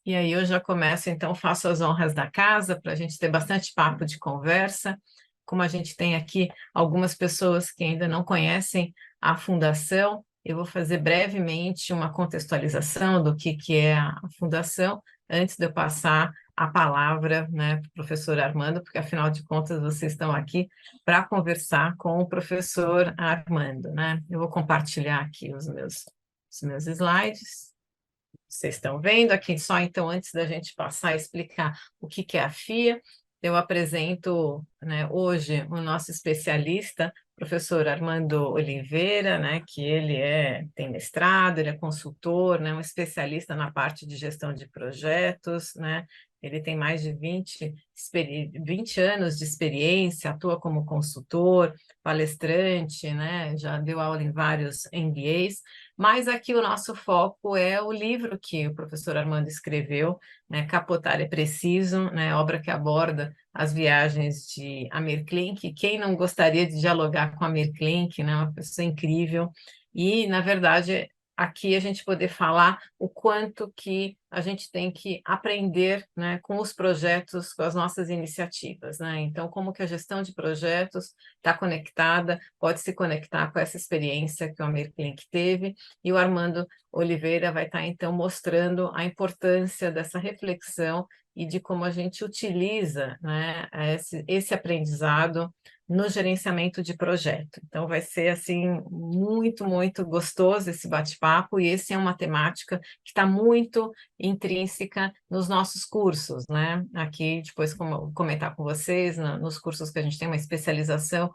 E aí eu já começo, então, faço as honras da casa para a gente ter bastante papo de conversa. Como a gente tem aqui algumas pessoas que ainda não conhecem a Fundação, eu vou fazer brevemente uma contextualização do que é a Fundação, antes de eu passar a palavra, né, para o professor Armando, porque afinal de contas vocês estão aqui para conversar com o professor Armando, né? Eu vou compartilhar aqui os meus slides. Vocês estão vendo aqui só, então, antes da gente passar a explicar o que é a FIA, eu apresento, né, hoje o nosso especialista, professor Armando Oliveira, né, que tem mestrado, ele é consultor, né, um especialista na parte de gestão de projetos, né, ele tem mais de 20 anos de experiência, atua como consultor, palestrante, né, já deu aula em vários MBAs, mas aqui o nosso foco é o livro que o professor Armando escreveu, né, Capotar é Preciso, né, obra que aborda as viagens de Amir Klink. Quem não gostaria de dialogar com Amir Klink, né, uma pessoa incrível. E, na verdade, aqui a gente poder falar o quanto que a gente tem que aprender, né, com os projetos, com as nossas iniciativas, né? Então, como que a gestão de projetos está conectada, pode se conectar com essa experiência que o Amir Klink teve, e o Armando Oliveira vai estar, então, mostrando a importância dessa reflexão e de como a gente utiliza, né, esse aprendizado no gerenciamento de projeto. Então, vai ser, assim, muito, muito gostoso esse bate-papo, e esse é uma temática que está muito intrínseca nos nossos cursos, né? Aqui, depois, como comentar com vocês, nos cursos que a gente tem uma especialização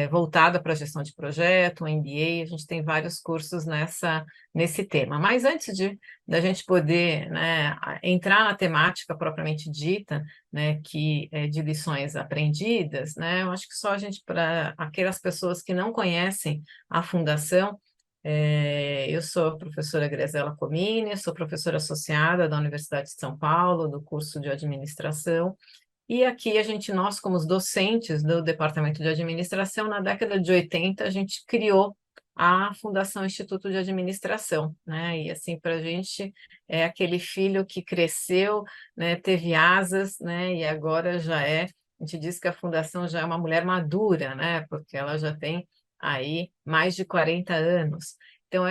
voltada para a gestão de projeto, um MBA, a gente tem vários cursos nesse tema. Mas antes da gente poder, né, entrar na temática propriamente dita, né, que é de lições aprendidas, né, eu acho que só a gente, para aquelas pessoas que não conhecem a Fundação, eu sou a professora Graziela Comini, sou professora associada da Universidade de São Paulo, do curso de administração, e aqui nós como os docentes do Departamento de Administração, na década de 80, a gente criou a Fundação Instituto de Administração, né? E assim, para a gente é aquele filho que cresceu, né, teve asas, né, e agora a gente diz que a Fundação já é uma mulher madura, né, porque ela já tem aí mais de 40 anos. Então,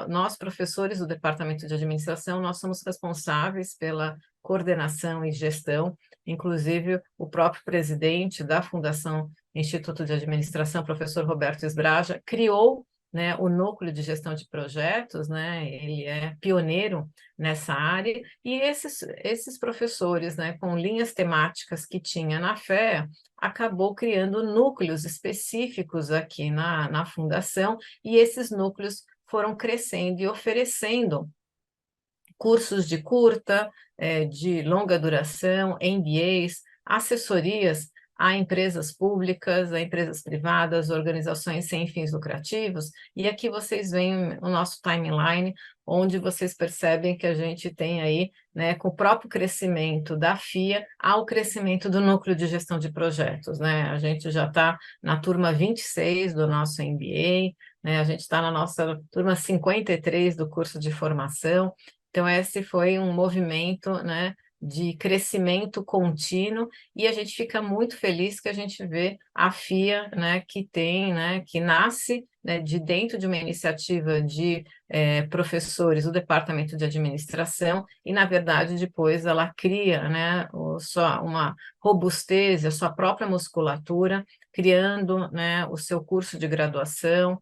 nós, professores do Departamento de Administração, nós somos responsáveis pela coordenação e gestão, inclusive o próprio presidente da Fundação Instituto de Administração, professor Roberto Esbraja, criou, né, o núcleo de gestão de projetos, né, ele é pioneiro nessa área, e esses professores, né, com linhas temáticas que tinha na FEA, acabou criando núcleos específicos aqui na Fundação, e esses núcleos foram crescendo e oferecendo cursos de curta, de longa duração, MBAs, assessorias a empresas públicas, a empresas privadas, organizações sem fins lucrativos, e aqui vocês veem o nosso timeline, onde vocês percebem que a gente tem aí, né, com o próprio crescimento da FIA, ao crescimento do núcleo de gestão de projetos, né? A gente já está na turma 26 do nosso MBA, né? A gente está na nossa turma 53 do curso de formação. Então, esse foi um movimento, né, de crescimento contínuo, e a gente fica muito feliz que a gente vê a FIA, né, que nasce, né, de dentro de uma iniciativa de professores do Departamento de Administração, e, na verdade, depois ela cria, né, uma robustez, a sua própria musculatura, criando, né, o seu curso de graduação,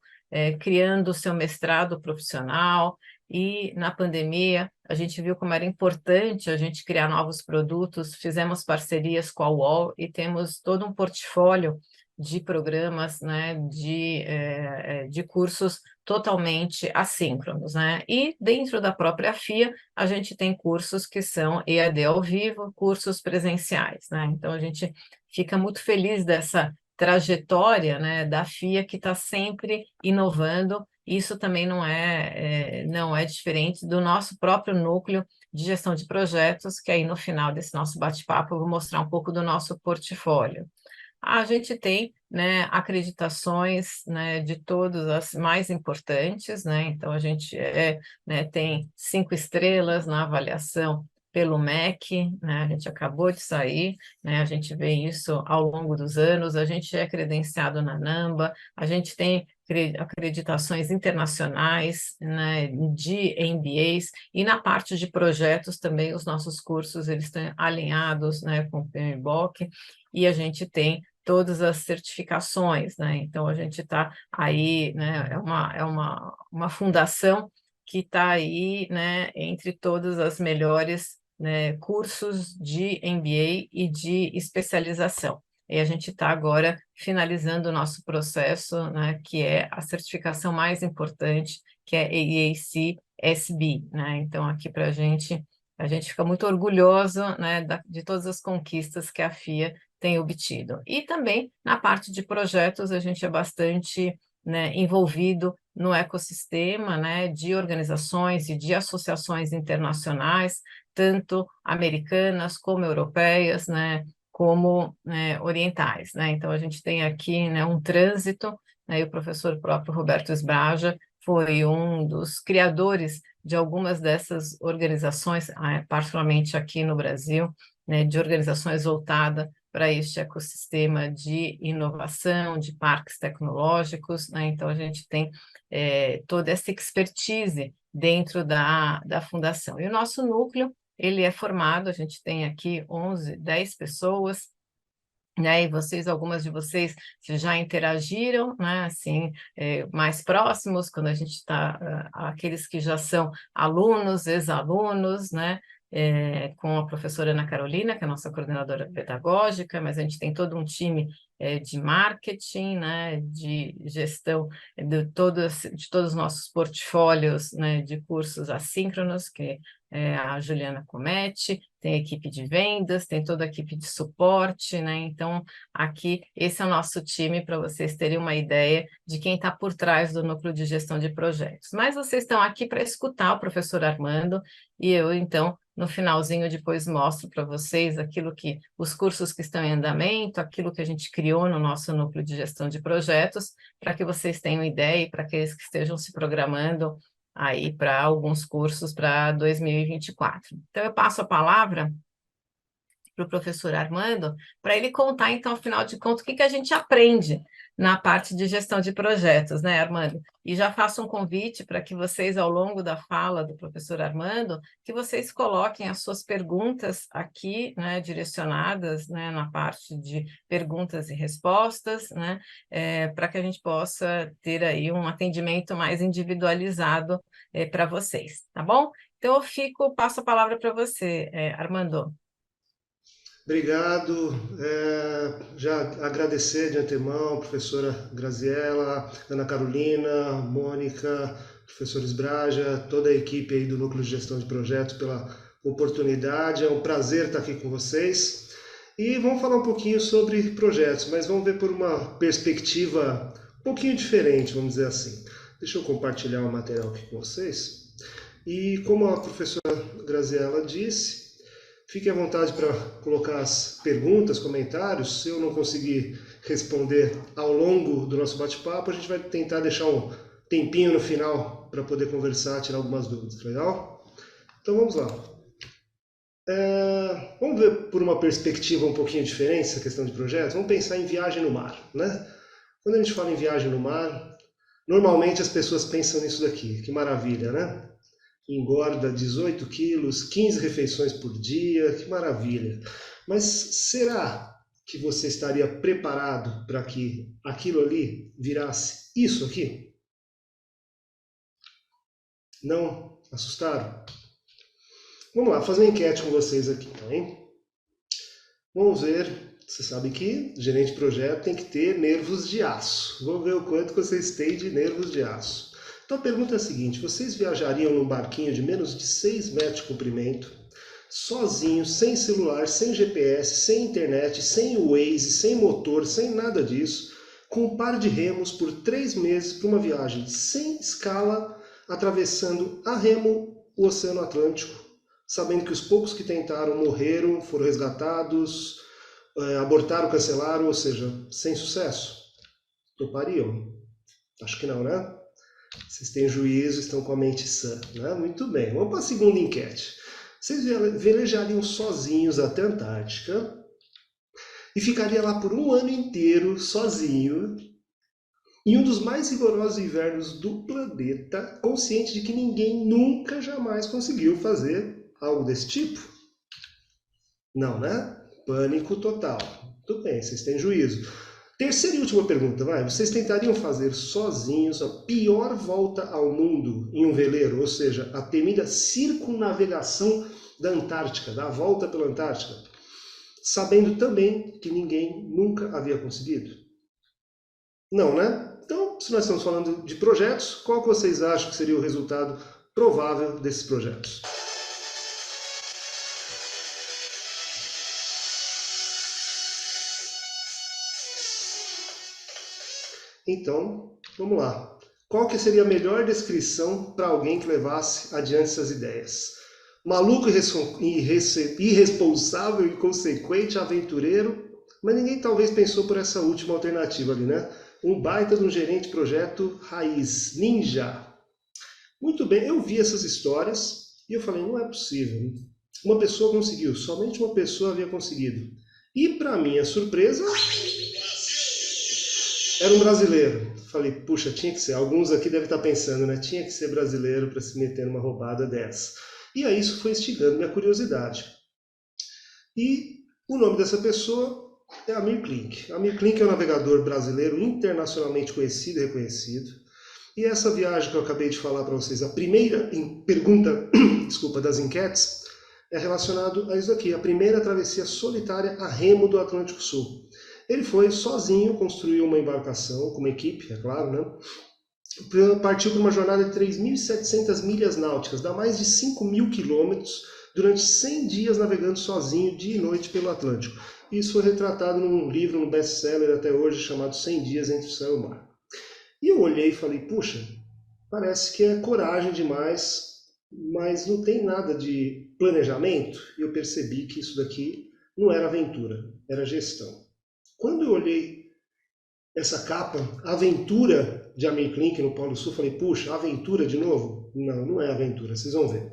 criando o seu mestrado profissional. E na pandemia, a gente viu como era importante a gente criar novos produtos, fizemos parcerias com a UOL e temos todo um portfólio de programas, né, de cursos totalmente assíncronos, né? E dentro da própria FIA, a gente tem cursos que são EAD ao vivo, cursos presenciais, né? Então, a gente fica muito feliz dessa trajetória, né, da FIA, que está sempre inovando. Isso também não é diferente do nosso próprio núcleo de gestão de projetos, que aí no final desse nosso bate-papo eu vou mostrar um pouco do nosso portfólio. A gente tem, né, acreditações, né, de todas as mais importantes, né, então a gente né, tem 5 estrelas na avaliação pelo MEC, né, a gente acabou de sair, né, a gente vê isso ao longo dos anos, a gente é credenciado na NAMBA, a gente tem acreditações internacionais, né, de MBAs, e na parte de projetos também os nossos cursos eles estão alinhados, né, com o PMBOK, e a gente tem todas as certificações, né? Então a gente está aí, né? É uma fundação que está aí, né? Entre todas as melhores, né, cursos de MBA e de especialização. E a gente está agora finalizando o nosso processo, né? Que é a certificação mais importante, que é AAC SB, né? Então aqui para a gente fica muito orgulhoso, né, de todas as conquistas que a FIA tem obtido. E também na parte de projetos, a gente é bastante, né, envolvido no ecossistema, né, de organizações e de associações internacionais, tanto americanas como europeias, né, como, né, orientais, né? Então a gente tem aqui, né, um trânsito, né, e o professor próprio Roberto Sbraja foi um dos criadores de algumas dessas organizações, particularmente aqui no Brasil, né, de organizações voltadas para este ecossistema de inovação, de parques tecnológicos, né? Então, a gente tem toda essa expertise dentro da fundação. E o nosso núcleo, ele é formado, a gente tem aqui 11, 10 pessoas, né, e algumas de vocês já interagiram, né, assim, mais próximos, quando a gente está, aqueles que já são alunos, ex-alunos, né, com a professora Ana Carolina, que é a nossa coordenadora pedagógica, mas a gente tem todo um time de marketing, né, de gestão de todos os nossos portfólios, né, de cursos assíncronos, que a Juliana comete, tem a equipe de vendas, tem toda a equipe de suporte, né? Então, aqui, esse é o nosso time para vocês terem uma ideia de quem está por trás do núcleo de gestão de projetos. Mas vocês estão aqui para escutar o professor Armando, e eu, então, no finalzinho, depois mostro para vocês os cursos que estão em andamento, aquilo que a gente criou no nosso núcleo de gestão de projetos, para que vocês tenham ideia e para aqueles que estejam se programando aí para alguns cursos para 2024. Então, eu passo a palavra para o professor Armando, para ele contar, então, afinal de contas, o que a gente aprende na parte de gestão de projetos, né, Armando? E já faço um convite para que vocês, ao longo da fala do professor Armando, que vocês coloquem as suas perguntas aqui, né, direcionadas, né, na parte de perguntas e respostas, né, para que a gente possa ter aí um atendimento mais individualizado para vocês, tá bom? Então, passo a palavra para você, Armando. Obrigado. Já agradecer de antemão, professora Graziella, Ana Carolina, Mônica, professor Esbraja, toda a equipe aí do Núcleo de Gestão de Projetos pela oportunidade. É um prazer estar aqui com vocês. E vamos falar um pouquinho sobre projetos, mas vamos ver por uma perspectiva um pouquinho diferente, vamos dizer assim. Deixa eu compartilhar o material aqui com vocês. E como a professora Graziella disse, fique à vontade para colocar as perguntas, comentários. Se eu não conseguir responder ao longo do nosso bate-papo, a gente vai tentar deixar um tempinho no final para poder conversar, tirar algumas dúvidas. Legal? Então vamos lá. Vamos ver por uma perspectiva um pouquinho diferente essa questão de projetos. Vamos pensar em viagem no mar, né? Quando a gente fala em viagem no mar, normalmente as pessoas pensam nisso daqui. Que maravilha, né? Engorda 18 quilos, 15 refeições por dia, que maravilha. Mas será que você estaria preparado para que aquilo ali virasse isso aqui? Não? Assustaram? Vamos lá, fazer uma enquete com vocês aqui, tá, hein? Vamos ver. Você sabe que gerente de projeto tem que ter nervos de aço. Vamos ver o quanto vocês têm de nervos de aço. Então a pergunta é a seguinte: vocês viajariam num barquinho de menos de 6 metros de comprimento, sozinhos, sem celular, sem GPS, sem internet, sem Waze, sem motor, sem nada disso, com um par de remos por 3 meses para uma viagem sem escala, atravessando a remo o Oceano Atlântico, sabendo que os poucos que tentaram morreram, foram resgatados, abortaram, cancelaram, ou seja, sem sucesso? Topariam? Acho que não, né? Vocês têm juízo, estão com a mente sã, né? Muito bem. Vamos para a segunda enquete. Vocês velejariam sozinhos até a Antártica e ficaria lá por um ano inteiro sozinho, em um dos mais rigorosos invernos do planeta, consciente de que ninguém nunca jamais conseguiu fazer algo desse tipo? Não, né? Pânico total. Tudo bem, vocês têm juízo. Terceira e última pergunta, vai. Vocês tentariam fazer sozinhos a pior volta ao mundo em um veleiro, ou seja, a temida circunnavegação da Antártica, da volta pela Antártica, sabendo também que ninguém nunca havia conseguido? Não, né? Então, se nós estamos falando de projetos, qual que vocês acham que seria o resultado provável desses projetos? Então, vamos lá. Qual que seria a melhor descrição para alguém que levasse adiante essas ideias? Maluco, irresponsável, inconsequente, aventureiro, mas ninguém talvez pensou por essa última alternativa ali, né? Um baita de um gerente de projeto raiz, ninja. Muito bem, eu vi essas histórias e eu falei, não é possível. Uma pessoa conseguiu, somente uma pessoa havia conseguido. E para minha surpresa, era um brasileiro. Falei, puxa, tinha que ser. Alguns aqui devem estar pensando, né? Tinha que ser brasileiro para se meter numa roubada dessa. E aí isso foi instigando minha curiosidade. E o nome dessa pessoa é Amir Klink. Amir Klink é um navegador brasileiro internacionalmente conhecido e reconhecido. E essa viagem que eu acabei de falar para vocês, a primeira pergunta, desculpa, das enquetes, é relacionado a isso aqui, a primeira travessia solitária a remo do Atlântico Sul. Ele foi sozinho, construiu uma embarcação, com uma equipe, é claro, né? Partiu para uma jornada de 3.700 milhas náuticas, dá mais de 5.000 quilômetros, durante 100 dias navegando sozinho, dia e noite, pelo Atlântico. Isso foi retratado num livro, num best-seller até hoje, chamado 100 Dias entre o Céu e o Mar. E eu olhei e falei, puxa, parece que é coragem demais, mas não tem nada de planejamento. E eu percebi que isso daqui não era aventura, era gestão. Quando eu olhei essa capa, Aventura de Amir Klink no Polo Sul, falei, puxa, aventura de novo? Não, não é aventura, vocês vão ver.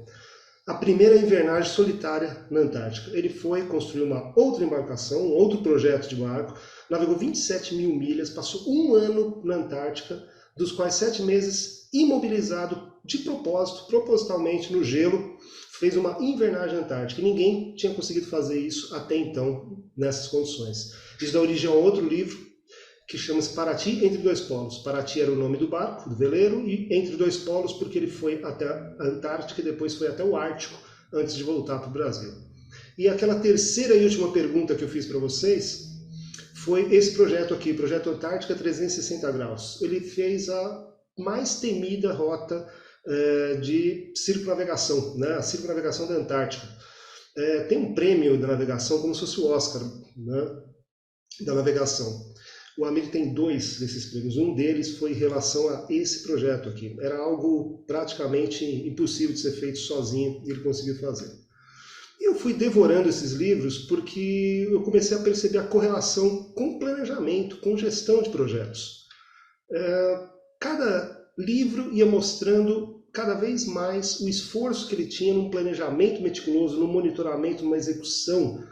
A primeira invernagem solitária na Antártica. Ele foi construir uma outra embarcação, um outro projeto de barco, navegou 27.000 milhas, passou um ano na Antártica, dos quais 7 meses imobilizado de propósito, propositalmente no gelo, fez uma invernagem antártica. E ninguém tinha conseguido fazer isso até então, nessas condições. Isso dá origem a outro livro, que chama-se Paraty entre dois polos. Paraty era o nome do barco, do veleiro, e entre dois polos porque ele foi até a Antártica e depois foi até o Ártico, antes de voltar para o Brasil. E aquela terceira e última pergunta que eu fiz para vocês foi esse projeto aqui, Projeto Antártica 360 Graus. Ele fez a mais temida rota de circunnavegação, né? A circunnavegação da Antártica. Tem um prêmio da navegação como se fosse o Oscar, né? Da navegação. O Amir tem 2 desses prêmios. Um deles foi em relação a esse projeto aqui. Era algo praticamente impossível de ser feito sozinho e ele conseguiu fazer. E eu fui devorando esses livros porque eu comecei a perceber a correlação com planejamento, com gestão de projetos. Cada livro ia mostrando cada vez mais o esforço que ele tinha num planejamento meticuloso, no monitoramento, numa execução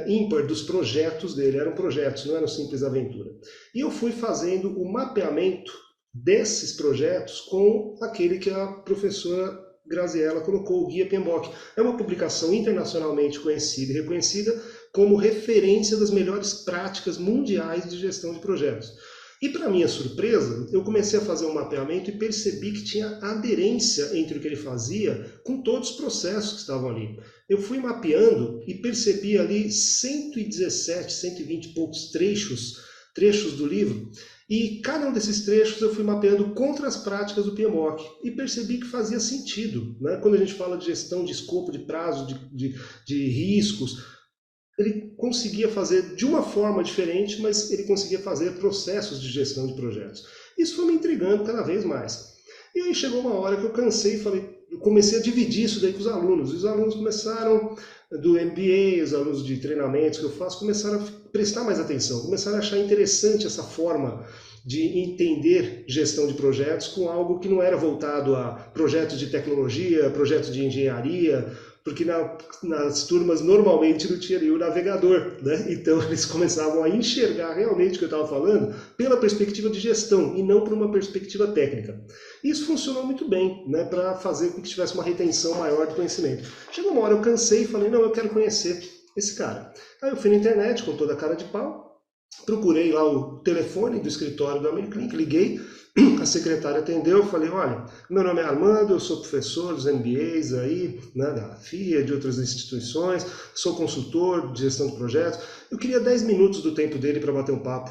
ímpar dos projetos dele. Eram projetos, não eram simples aventura. E eu fui fazendo o mapeamento desses projetos com aquele que a professora Graziella colocou, o Guia PMBOK. É uma publicação internacionalmente conhecida e reconhecida como referência das melhores práticas mundiais de gestão de projetos. E para minha surpresa, eu comecei a fazer um mapeamento e percebi que tinha aderência entre o que ele fazia com todos os processos que estavam ali. Eu fui mapeando e percebi ali 117, 120 e poucos trechos do livro, e cada um desses trechos eu fui mapeando contra as práticas do PMBOK e percebi que fazia sentido, né? Quando a gente fala de gestão de escopo, de prazo, de riscos, ele conseguia fazer de uma forma diferente, mas ele conseguia fazer processos de gestão de projetos. Isso foi me intrigando cada vez mais. E aí chegou uma hora que eu cansei e falei, eu comecei a dividir isso daí com os alunos. E os alunos começaram, do MBA, os alunos de treinamentos que eu faço, começaram a prestar mais atenção, começaram a achar interessante essa forma de entender gestão de projetos com algo que não era voltado a projetos de tecnologia, projetos de engenharia, porque nas turmas normalmente não tinha nenhum navegador, né? Então eles começavam a enxergar realmente o que eu estava falando pela perspectiva de gestão e não por uma perspectiva técnica. Isso funcionou muito bem, né, para fazer com que tivesse uma retenção maior do conhecimento. Chegou uma hora eu cansei e falei, não, eu quero conhecer esse cara. Aí eu fui na internet com toda a cara de pau, procurei lá o telefone do escritório da Americlinic, liguei, a secretária atendeu, eu falei, olha, meu nome é Armando, eu sou professor dos MBAs aí, né, da FIA, de outras instituições, sou consultor de gestão de projetos, eu queria 10 minutos do tempo dele para bater um papo.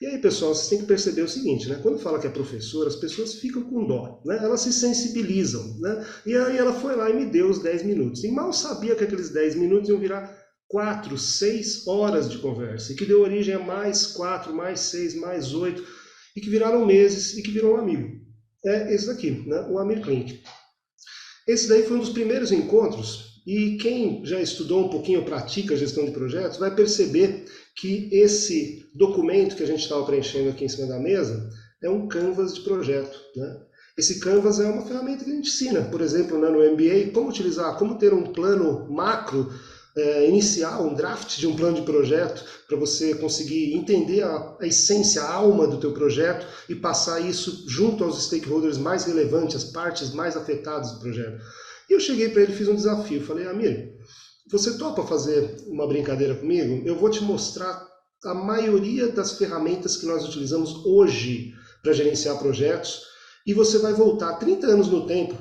E aí, pessoal, vocês têm que perceber o seguinte, né? Quando fala que é professor, as pessoas ficam com dó, né? Elas se sensibilizam, né? E aí ela foi lá e me deu os 10 minutos. E mal sabia que aqueles 10 minutos iam virar 4, 6 horas de conversa, e que deu origem a mais 4, mais 6, mais 8, e que viraram meses, e que virou um amigo. É esse daqui, né? O Amir Klink. Esse daí foi um dos primeiros encontros, e quem já estudou um pouquinho, pratica gestão de projetos, vai perceber que esse documento que a gente estava preenchendo aqui em cima da mesa é um canvas de projeto, né? Esse canvas é uma ferramenta que a gente ensina, por exemplo, né, no MBA, como utilizar, como ter um plano macro inicial, um draft de um plano de projeto, para você conseguir entender a essência, a alma do teu projeto e passar isso junto aos stakeholders mais relevantes, as partes mais afetadas do projeto. E eu cheguei para ele e fiz um desafio, falei, Amir, você topa fazer uma brincadeira comigo? Eu vou te mostrar a maioria das ferramentas que nós utilizamos hoje para gerenciar projetos e você vai voltar 30 anos no tempo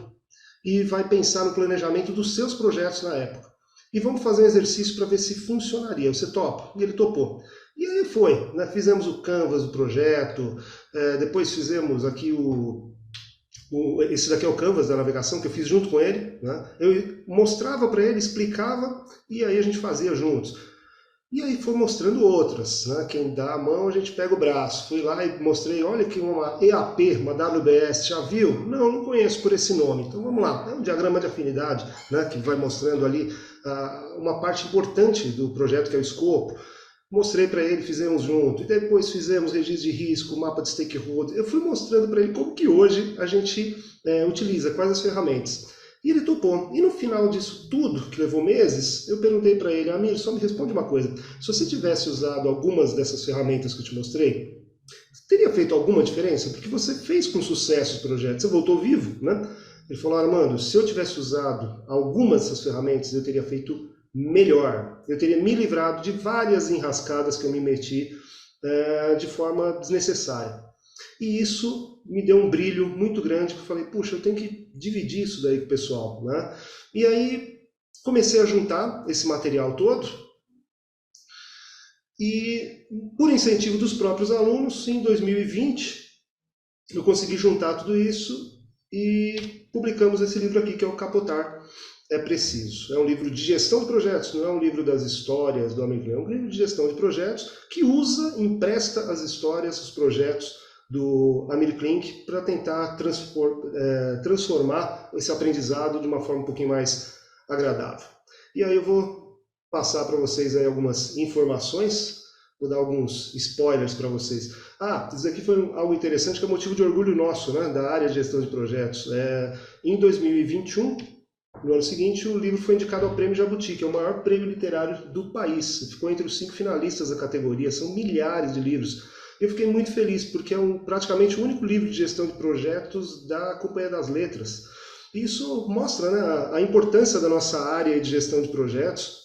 e vai pensar no planejamento dos seus projetos na época. E vamos fazer um exercício para ver se funcionaria. Você topa? E ele topou. E aí foi, né? Fizemos o canvas do projeto, depois fizemos aqui esse daqui é o canvas da navegação que eu fiz junto com ele, né? Eu mostrava para ele, explicava e aí a gente fazia juntos. E aí foi mostrando outras, né? Quem dá a mão a gente pega o braço. Fui lá e mostrei, olha aqui uma EAP, uma WBS, já viu? Não, não conheço por esse nome. Então vamos lá, é um diagrama de afinidade, né? Que vai mostrando ali uma parte importante do projeto que é o escopo. Mostrei para ele, fizemos junto, e depois fizemos registro de risco, mapa de stakeholder. Eu fui mostrando para ele como que hoje a gente utiliza, quais as ferramentas. E ele topou. E no final disso tudo, que levou meses, eu perguntei para ele, Amir, só me responde uma coisa. Se você tivesse usado algumas dessas ferramentas que eu te mostrei, teria feito alguma diferença? Porque você fez com sucesso os projetos, você voltou vivo, né? Ele falou, Armando, se eu tivesse usado algumas dessas ferramentas, eu teria feito melhor. Eu teria me livrado de várias enrascadas que eu me meti de forma desnecessária. E isso me deu um brilho muito grande, que eu falei, puxa, eu tenho que dividir isso daí com o pessoal, né? E aí comecei a juntar esse material todo e, por incentivo dos próprios alunos, em 2020, eu consegui juntar tudo isso e publicamos esse livro aqui, que é o Capotar é Preciso. É um livro de gestão de projetos, não é um livro das histórias do Amir Klink, é um livro de gestão de projetos que empresta as histórias, os projetos do Amir Klink para tentar transformar esse aprendizado de uma forma um pouquinho mais agradável. E aí eu vou passar para vocês aí algumas informações, vou dar alguns spoilers para vocês. Isso aqui foi algo interessante que é motivo de orgulho nosso, né, da área de gestão de projetos. Em 2021, no ano seguinte, o livro foi indicado ao Prêmio Jabuti, que é o maior prêmio literário do país. Ficou entre os 5 finalistas da categoria, são milhares de livros. Eu fiquei muito feliz, porque é praticamente o único livro de gestão de projetos da Companhia das Letras. Isso mostra, né, a importância da nossa área de gestão de projetos,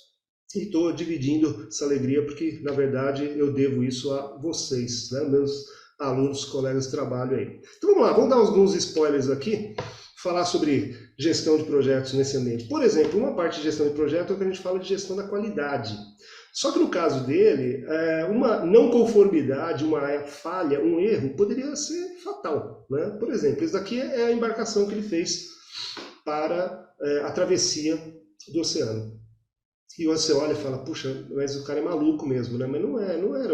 e estou dividindo essa alegria, porque, na verdade, eu devo isso a vocês, né, meus alunos, colegas de trabalho aí. Então vamos lá, vamos dar alguns spoilers aqui, falar sobre gestão de projetos nesse ambiente. Por exemplo, uma parte de gestão de projeto é o que a gente fala de gestão da qualidade. Só que no caso dele, uma não conformidade, uma falha, um erro, poderia ser fatal, né? Por exemplo, isso daqui é a embarcação que ele fez para a travessia do oceano. E você olha e fala, puxa, mas o cara é maluco mesmo, né? Mas não era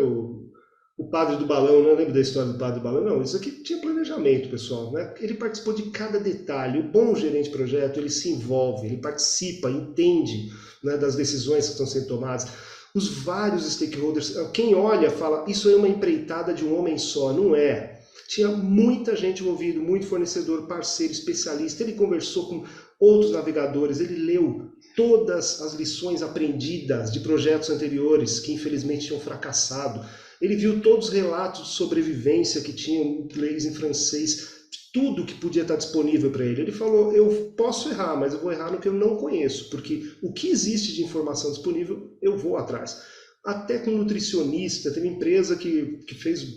o padre do balão, não lembro da história do padre do balão, não, isso aqui tinha planejamento, pessoal, né? Ele participou de cada detalhe. O bom gerente de projeto, ele se envolve, ele participa, entende, né, das decisões que estão sendo tomadas. Os vários stakeholders, quem olha fala, isso é uma empreitada de um homem só, não é. Tinha muita gente envolvida, muito fornecedor, parceiro, especialista, ele conversou com outros navegadores, ele leu todas as lições aprendidas de projetos anteriores que infelizmente tinham fracassado. Ele viu todos os relatos de sobrevivência que tinham em inglês, em francês, tudo que podia estar disponível para ele. Ele falou, eu posso errar, mas eu vou errar no que eu não conheço, porque o que existe de informação disponível, eu vou atrás. Até com nutricionista, tem uma empresa que fez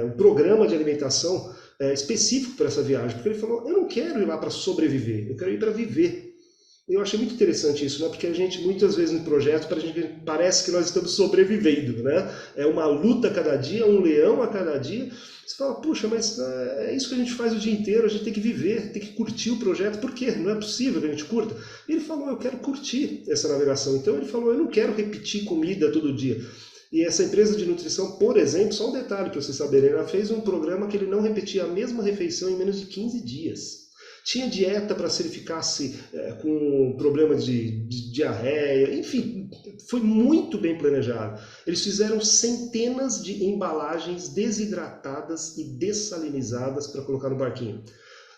um programa de alimentação específico para essa viagem, porque ele falou, eu não quero ir lá para sobreviver, eu quero ir para viver. Eu achei muito interessante isso, né? Porque a gente, muitas vezes no projeto, parece que nós estamos sobrevivendo, né? É uma luta a cada dia, um leão a cada dia. Você fala, puxa, mas é isso que a gente faz o dia inteiro, a gente tem que viver, tem que curtir o projeto. Por quê? Não é possível que a gente curta. E ele falou, eu quero curtir essa navegação. Então ele falou, eu não quero repetir comida todo dia. E essa empresa de nutrição, por exemplo, só um detalhe para vocês saberem, ela fez um programa que ele não repetia a mesma refeição em menos de 15 dias. Tinha dieta para se ele ficasse com problemas de diarreia, enfim, foi muito bem planejado. Eles fizeram centenas de embalagens desidratadas e dessalinizadas para colocar no barquinho.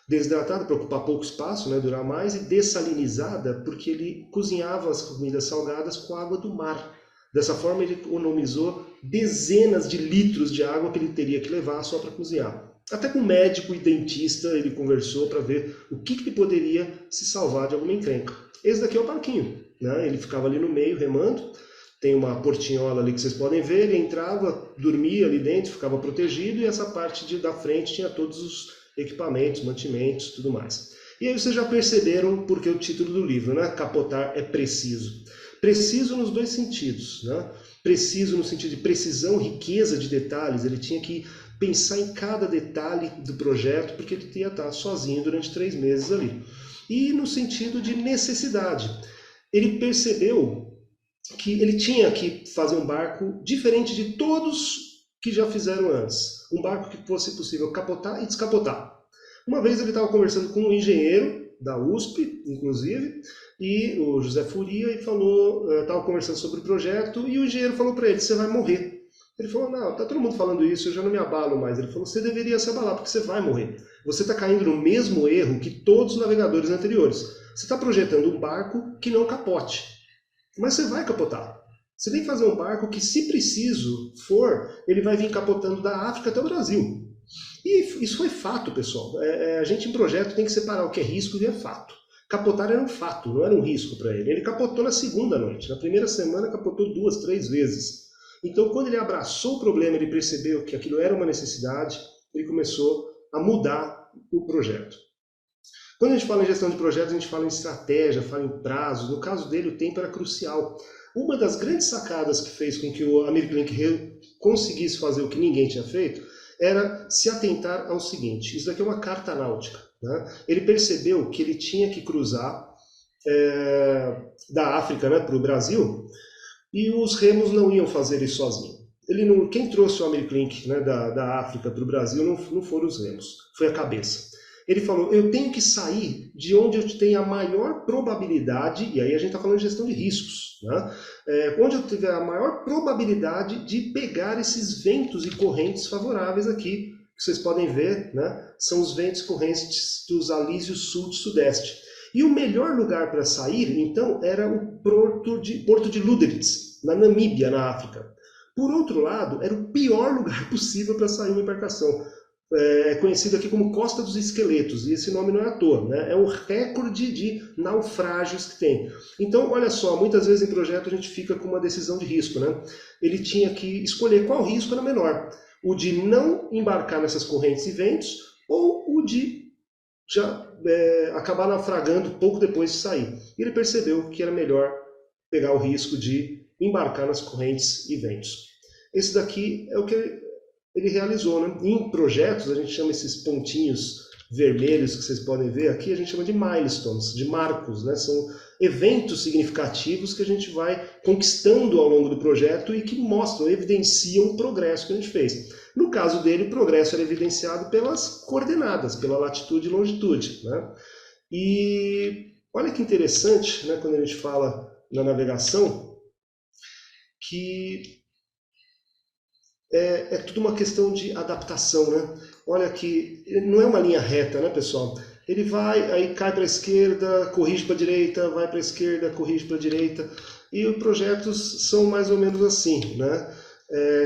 Desidratada para ocupar pouco espaço, né, durar mais, e dessalinizada porque ele cozinhava as comidas salgadas com água do mar. Dessa forma ele economizou dezenas de litros de água que ele teria que levar só para cozinhar. Até com médico e dentista ele conversou para ver o que ele poderia se salvar de alguma encrenca. Esse daqui é o barquinho, né? Ele ficava ali no meio remando, tem uma portinhola ali que vocês podem ver, ele entrava, dormia ali dentro, ficava protegido, e essa parte da frente tinha todos os equipamentos, mantimentos, tudo mais. E aí vocês já perceberam porque o título do livro, né? Capotar é preciso. Preciso nos dois sentidos, né? Preciso no sentido de precisão, riqueza de detalhes, ele tinha que pensar em cada detalhe do projeto, porque ele ia estar sozinho durante 3 meses ali. E no sentido de necessidade. Ele percebeu que ele tinha que fazer um barco diferente de todos que já fizeram antes. Um barco que fosse possível capotar e descapotar. Uma vez ele estava conversando com um engenheiro da USP, inclusive, e o José Furia, e falou, estava conversando sobre o projeto, e o engenheiro falou para ele, você vai morrer. Ele falou, não, tá todo mundo falando isso, eu já não me abalo mais. Ele falou, você deveria se abalar, porque você vai morrer. Você está caindo no mesmo erro que todos os navegadores anteriores. Você está projetando um barco que não capote. Mas você vai capotar. Você tem que fazer um barco que, se preciso for, ele vai vir capotando da África até o Brasil. E isso foi fato, pessoal. A gente em projeto tem que separar o que é risco e o que é fato. Capotar era um fato, não era um risco para ele. Ele capotou na segunda noite. Na primeira semana capotou 2, 3 vezes. Então, quando ele abraçou o problema, ele percebeu que aquilo era uma necessidade, ele começou a mudar o projeto. Quando a gente fala em gestão de projetos, a gente fala em estratégia, fala em prazos. No caso dele, o tempo era crucial. Uma das grandes sacadas que fez com que o American conseguisse fazer o que ninguém tinha feito era se atentar ao seguinte, isso daqui é uma carta náutica, né? Ele percebeu que ele tinha que cruzar da África, né, para o Brasil, e os remos não iam fazer isso sozinho. Quem trouxe o American, né, da África para o Brasil não foram os remos, foi a cabeça. Ele falou, eu tenho que sair de onde eu tenho a maior probabilidade, e aí a gente está falando de gestão de riscos, né? Onde eu tiver a maior probabilidade de pegar esses ventos e correntes favoráveis aqui, que vocês podem ver, né? São os ventos correntes dos alísios sul e sudeste. E o melhor lugar para sair, então, era o porto de Lüderitz, na Namíbia, na África. Por outro lado, era o pior lugar possível para sair uma embarcação. É conhecido aqui como Costa dos Esqueletos, e esse nome não é à toa, né? É o recorde de naufrágios que tem. Então, olha só, muitas vezes em projeto a gente fica com uma decisão de risco, né? Ele tinha que escolher qual risco era menor, o de não embarcar nessas correntes e ventos, ou o de já acabar naufragando pouco depois de sair. E ele percebeu que era melhor pegar o risco de embarcar nas correntes e ventos. Esse daqui é o que ele realizou, né? Em projetos, a gente chama esses pontinhos vermelhos que vocês podem ver aqui, a gente chama de milestones, de marcos, né? São eventos significativos que a gente vai conquistando ao longo do projeto e que mostram, evidenciam o progresso que a gente fez. No caso dele, o progresso era evidenciado pelas coordenadas, pela latitude e longitude, né? E olha que interessante, né, quando a gente fala na navegação, que é tudo uma questão de adaptação, né? Olha que não é uma linha reta, né, pessoal? Ele vai, aí cai para a esquerda, corrige para a direita, vai para a esquerda, corrige para a direita. E os projetos são mais ou menos assim, né?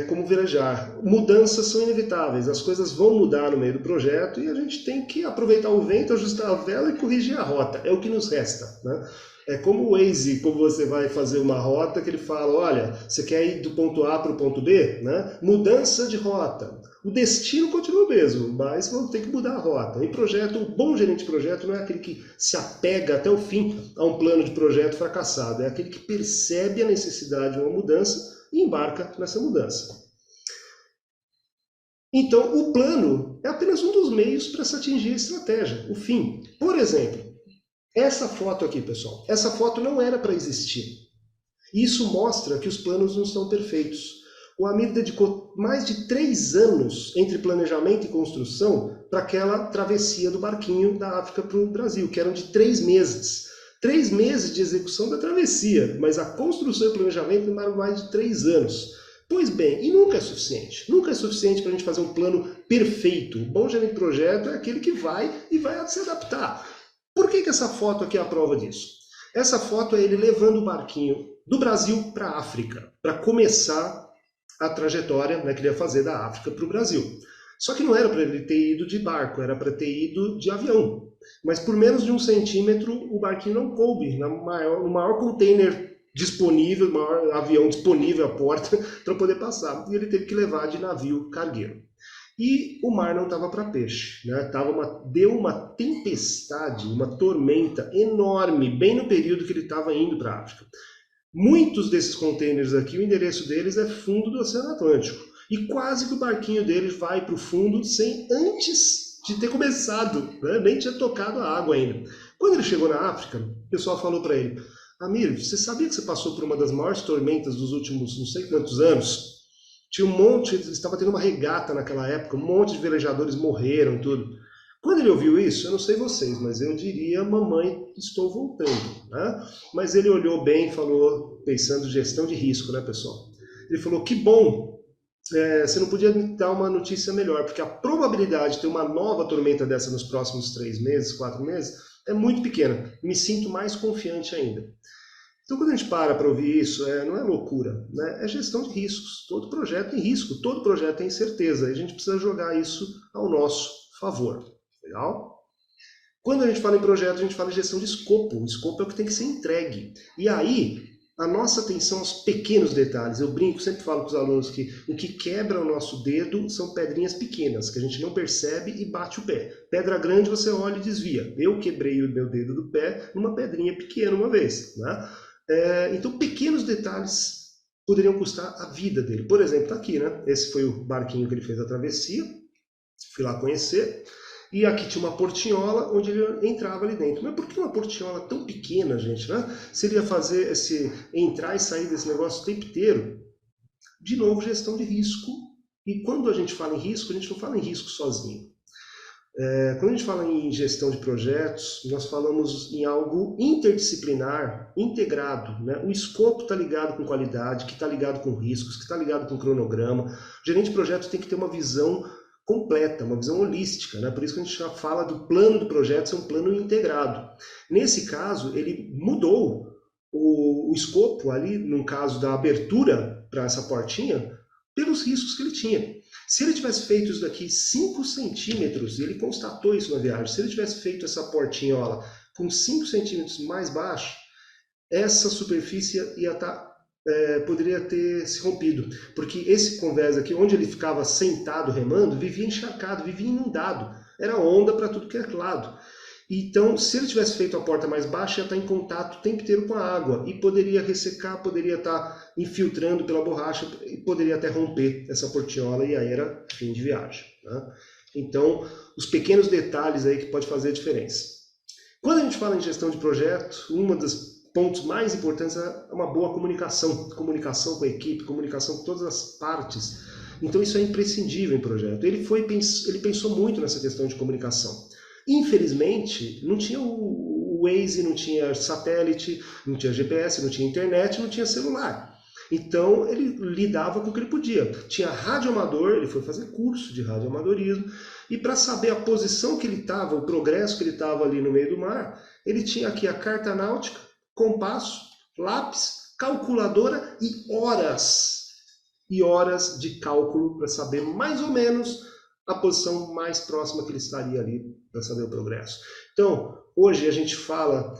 Como velejar. Mudanças são inevitáveis, as coisas vão mudar no meio do projeto e a gente tem que aproveitar o vento, ajustar a vela e corrigir a rota. É o que nos resta, né? É como o Waze, como você vai fazer uma rota, que ele fala, olha, você quer ir do ponto A para o ponto B? Né? Mudança de rota. O destino continua o mesmo, mas vamos ter que mudar a rota. Em projeto, o bom gerente de projeto não é aquele que se apega até o fim a um plano de projeto fracassado, é aquele que percebe a necessidade de uma mudança e embarca nessa mudança. Então, o plano é apenas um dos meios para se atingir a estratégia, o fim. Por exemplo, essa foto aqui, pessoal, essa foto não era para existir. Isso mostra que os planos não estão perfeitos. O Amir dedicou mais de 3 anos entre planejamento e construção para aquela travessia do barquinho da África para o Brasil, que eram de 3 meses. 3 meses de execução da travessia, mas a construção e planejamento demoraram mais de 3 anos. Pois bem, e nunca é suficiente. Nunca é suficiente para a gente fazer um plano perfeito. O bom gerente de projeto é aquele que vai se adaptar. Por que essa foto aqui é a prova disso? Essa foto é ele levando o barquinho do Brasil para a África, para começar a trajetória, né, que ele ia fazer da África para o Brasil. Só que não era para ele ter ido de barco, era para ter ido de avião. Mas por menos de 1 centímetro o barquinho não coube no maior container disponível, no maior avião disponível à porta para poder passar. E ele teve que levar de navio cargueiro. E o mar não estava para peixe, né? Deu uma tempestade, uma tormenta enorme, bem no período que ele estava indo para a África. Muitos desses containers aqui, o endereço deles é fundo do Oceano Atlântico. E quase que o barquinho deles vai para o fundo sem antes de ter começado, né? Nem tinha tocado a água ainda. Quando ele chegou na África, o pessoal falou para ele, Amir, você sabia que você passou por uma das maiores tormentas dos últimos não sei quantos anos? Tinha um monte, estava tendo uma regata naquela época, um monte de velejadores morreram, tudo. Quando ele ouviu isso, eu não sei vocês, mas eu diria, mamãe, estou voltando, né? Mas ele olhou bem e falou, pensando em gestão de risco, né, pessoal? Ele falou, que bom, você não podia me dar uma notícia melhor, porque a probabilidade de ter uma nova tormenta dessa nos próximos 3 meses, 4 meses, é muito pequena. Me sinto mais confiante ainda. Então, quando a gente para ouvir isso, não é loucura, né? É gestão de riscos. Todo projeto tem risco, todo projeto tem incerteza. E a gente precisa jogar isso ao nosso favor. Legal? Quando a gente fala em projeto, a gente fala em gestão de escopo. O escopo é o que tem que ser entregue. E aí, a nossa atenção aos pequenos detalhes. Eu brinco, sempre falo com os alunos que o que quebra o nosso dedo são pedrinhas pequenas, que a gente não percebe e bate o pé. Pedra grande você olha e desvia. Eu quebrei o meu dedo do pé numa pedrinha pequena uma vez, né? Então, pequenos detalhes poderiam custar a vida dele. Por exemplo, está aqui, né? Esse foi o barquinho que ele fez a travessia. Fui lá conhecer. E aqui tinha uma portinhola onde ele entrava ali dentro. Mas por que uma portinhola tão pequena, gente, né? Se ele ia fazer entrar e sair desse negócio o tempo inteiro. De novo, gestão de risco. E quando a gente fala em risco, a gente não fala em risco sozinho. Quando a gente fala em gestão de projetos, nós falamos em algo interdisciplinar, integrado, né? O escopo está ligado com qualidade, que está ligado com riscos, que está ligado com cronograma. O gerente de projeto tem que ter uma visão completa, uma visão holística, né? Por isso que a gente já fala do plano do projeto ser um plano integrado. Nesse caso, ele mudou o escopo ali, no caso da abertura para essa portinha, pelos riscos que ele tinha. Se ele tivesse feito isso daqui 5 centímetros, e ele constatou isso na viagem, se ele tivesse feito essa portinhola com 5 centímetros mais baixo, essa superfície ia poderia ter se rompido. Porque esse convés aqui, onde ele ficava sentado remando, vivia encharcado, vivia inundado. Era onda para tudo que é lado. Então, se ele tivesse feito a porta mais baixa, ia estar em contato o tempo inteiro com a água e poderia ressecar, poderia estar infiltrando pela borracha e poderia até romper essa portiola e aí era fim de viagem, né? Então, os pequenos detalhes aí que pode fazer a diferença. Quando a gente fala em gestão de projeto, um dos pontos mais importantes é uma boa comunicação. Comunicação com a equipe, comunicação com todas as partes. Então isso é imprescindível em projeto. Ele pensou muito nessa questão de comunicação. Infelizmente, não tinha o Waze, não tinha satélite, não tinha GPS, não tinha internet, não tinha celular. Então ele lidava com o que ele podia. Tinha radioamador, ele foi fazer curso de radioamadorismo, e para saber a posição que ele estava, o progresso que ele estava ali no meio do mar, ele tinha aqui a carta náutica, compasso, lápis, calculadora e horas de cálculo para saber mais ou menos a posição mais próxima que ele estaria ali para saber o progresso. Então, hoje a gente fala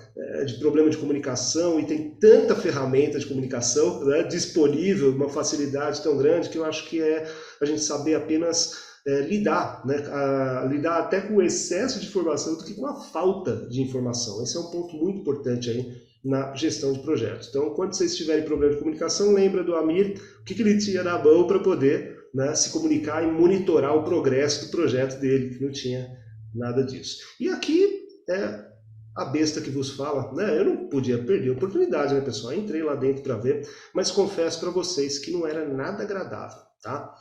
de problema de comunicação e tem tanta ferramenta de comunicação, né, disponível, uma facilidade tão grande que eu acho que é a gente saber apenas lidar, né, lidar até com o excesso de informação do que com a falta de informação. Esse é um ponto muito importante aí na gestão de projetos. Então, quando vocês tiverem problema de comunicação, lembra do Amir, o que ele tinha na mão para poder, né, se comunicar e monitorar o progresso do projeto dele, que não tinha nada disso. E aqui é a besta que vos fala, né? Eu não podia perder a oportunidade, né, pessoal? Entrei lá dentro para ver, mas confesso para vocês que não era nada agradável, tá?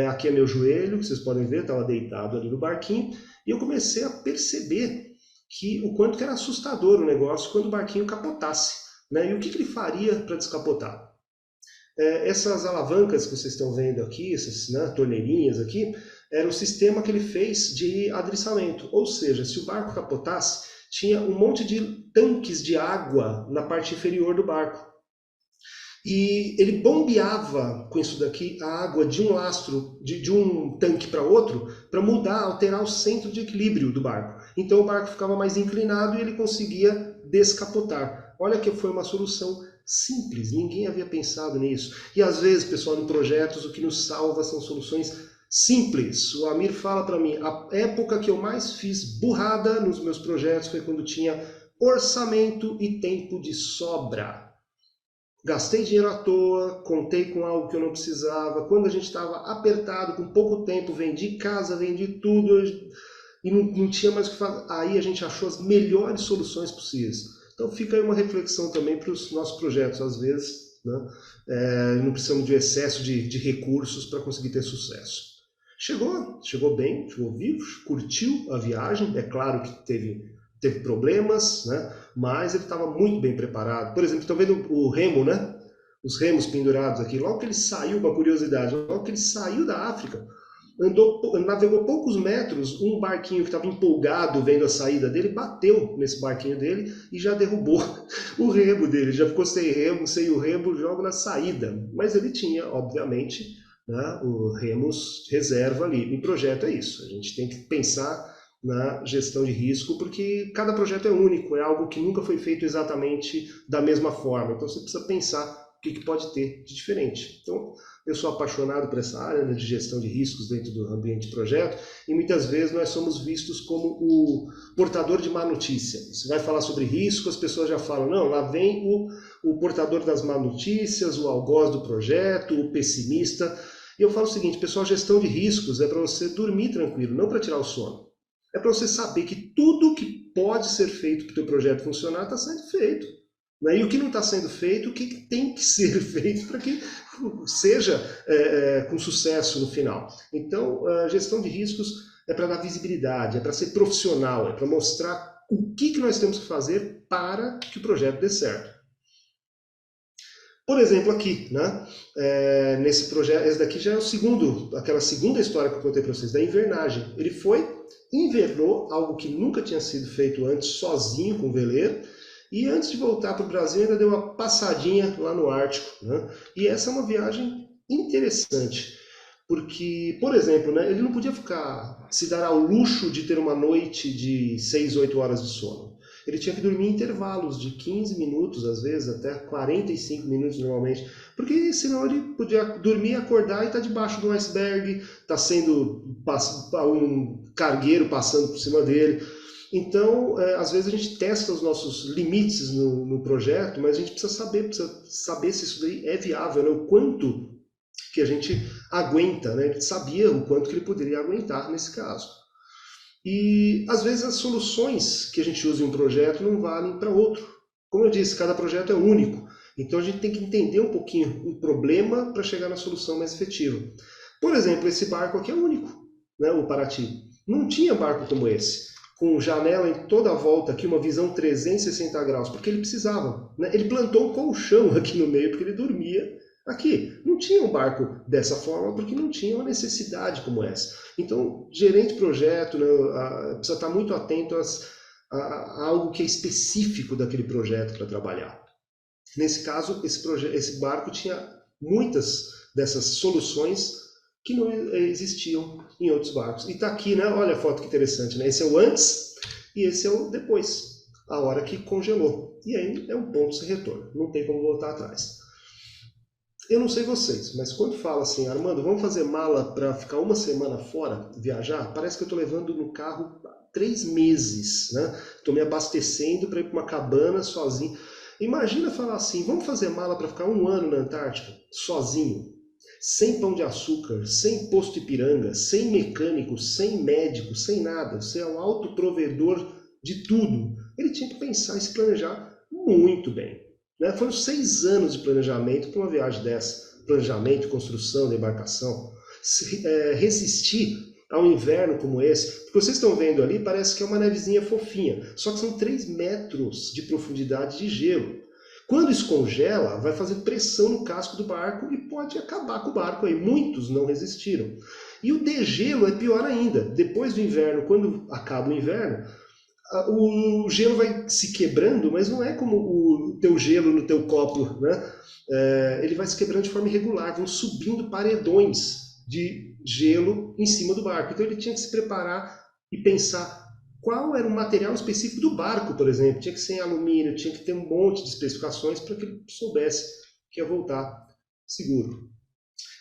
Aqui é meu joelho, que vocês podem ver, estava deitado ali no barquinho, e eu comecei a perceber que o quanto que era assustador o negócio quando o barquinho capotasse, né? E o que ele faria para descapotar? Essas alavancas que vocês estão vendo aqui, essas, né, torneirinhas aqui, era o sistema que ele fez de adriçamento. Ou seja, se o barco capotasse, tinha um monte de tanques de água na parte inferior do barco. E ele bombeava com isso daqui a água de um lastro, de um tanque para outro, para mudar, alterar o centro de equilíbrio do barco. Então o barco ficava mais inclinado e ele conseguia descapotar. Olha que foi uma solução simples, ninguém havia pensado nisso. E às vezes, pessoal, em projetos, o que nos salva são soluções simples. O Amir fala para mim, a época que eu mais fiz burrada nos meus projetos foi quando tinha orçamento e tempo de sobra. Gastei dinheiro à toa, contei com algo que eu não precisava. Quando a gente estava apertado, com pouco tempo, vendi casa, vendi tudo e não tinha mais o que fazer. Aí a gente achou as melhores soluções possíveis. Então fica aí uma reflexão também para os nossos projetos. Às vezes, né, não precisamos de excesso de recursos para conseguir ter sucesso. Chegou bem, chegou vivo, curtiu a viagem. É claro que teve problemas, né? Mas ele estava muito bem preparado. Por exemplo, estão vendo o remo, né? Os remos pendurados aqui. Logo que ele saiu, uma curiosidade, logo que ele saiu da África, navegou poucos metros, um barquinho que estava empolgado vendo a saída dele, bateu nesse barquinho dele e já derrubou o remo dele. Já ficou sem o remo logo na saída. Mas ele tinha, obviamente, né, o remos reserva ali. Em projeto é isso. A gente tem que pensar na gestão de risco, porque cada projeto é único, é algo que nunca foi feito exatamente da mesma forma. Então você precisa pensar o que pode ter de diferente. Então, eu sou apaixonado por essa área, né, de gestão de riscos dentro do ambiente de projeto, e muitas vezes nós somos vistos como o portador de má notícia. Você vai falar sobre risco, as pessoas já falam, não, lá vem o portador das má notícias, o algoz do projeto, o pessimista. E eu falo o seguinte, pessoal, gestão de riscos é para você dormir tranquilo, não para tirar o sono. É para você saber que tudo que pode ser feito para o teu projeto funcionar está sendo feito. Né? E o que não está sendo feito, o que tem que ser feito para que seja com sucesso no final. Então, a gestão de riscos é para dar visibilidade, é para ser profissional, é para mostrar o que nós temos que fazer para que o projeto dê certo. Por exemplo, aqui, né? Nesse projeto, esse daqui já é aquela segunda história que eu contei para vocês, da invernagem. Ele invernou algo que nunca tinha sido feito antes, sozinho com o veleiro, e antes de voltar para o Brasil ainda deu uma passadinha lá no Ártico. Né? E essa é uma viagem interessante, porque, por exemplo, né, ele não podia se dar ao luxo de ter uma noite de 6, 8 horas de sono. Ele tinha que dormir em intervalos de 15 minutos, às vezes até 45 minutos normalmente, porque senão ele podia dormir, acordar e estar debaixo de um iceberg, está sendo um cargueiro passando por cima dele. Então, às vezes a gente testa os nossos limites no projeto, mas a gente precisa saber se isso daí é viável, né? O quanto que a gente aguenta, né? A gente sabia o quanto que ele poderia aguentar nesse caso. E às vezes as soluções que a gente usa em um projeto não valem para outro. Como eu disse, cada projeto é único. Então a gente tem que entender um pouquinho o problema para chegar na solução mais efetiva. Por exemplo, esse barco aqui é único, né, o Paraty. Não tinha barco como esse, com janela em toda a volta aqui, uma visão 360 graus, porque ele precisava. Né? Ele plantou um colchão aqui no meio, porque ele dormia aqui. Não tinha um barco dessa forma, porque não tinha uma necessidade como essa. Então, gerente de projeto, né, precisa estar muito atento a algo que é específico daquele projeto para trabalhar. Nesse caso, esse barco tinha muitas dessas soluções que não existiam em outros barcos. E está aqui, né? Olha a foto que interessante, né? Esse é o antes e esse é o depois, a hora que congelou. E aí é um ponto sem retorno, não tem como voltar atrás. Eu não sei vocês, mas quando fala assim, Armando, vamos fazer mala para ficar uma semana fora, viajar, parece que eu estou levando no carro 3 meses, né? Estou me abastecendo para ir para uma cabana sozinho. Imagina falar assim, vamos fazer mala para ficar 1 ano na Antártica, sozinho, sem pão de açúcar, sem posto Ipiranga, sem mecânico, sem médico, sem nada. Você é um autoprovedor de tudo. Ele tinha que pensar e se planejar muito bem. Né? Foram 6 anos de planejamento para uma viagem dessa. Planejamento, construção da embarcação. Resistir ao inverno como esse. Porque vocês estão vendo ali, parece que é uma nevezinha fofinha. Só que são 3 metros de profundidade de gelo. Quando isso congela, vai fazer pressão no casco do barco e pode acabar com o barco aí. Muitos não resistiram. E o degelo é pior ainda. Depois do inverno, quando acaba o inverno, o gelo vai se quebrando, mas não é como o teu gelo no teu copo, né? Ele vai se quebrando de forma irregular, vão subindo paredões de gelo em cima do barco. Então ele tinha que se preparar e pensar qual era o material específico do barco, por exemplo. Tinha que ser em alumínio, tinha que ter um monte de especificações para que ele soubesse que ia voltar seguro.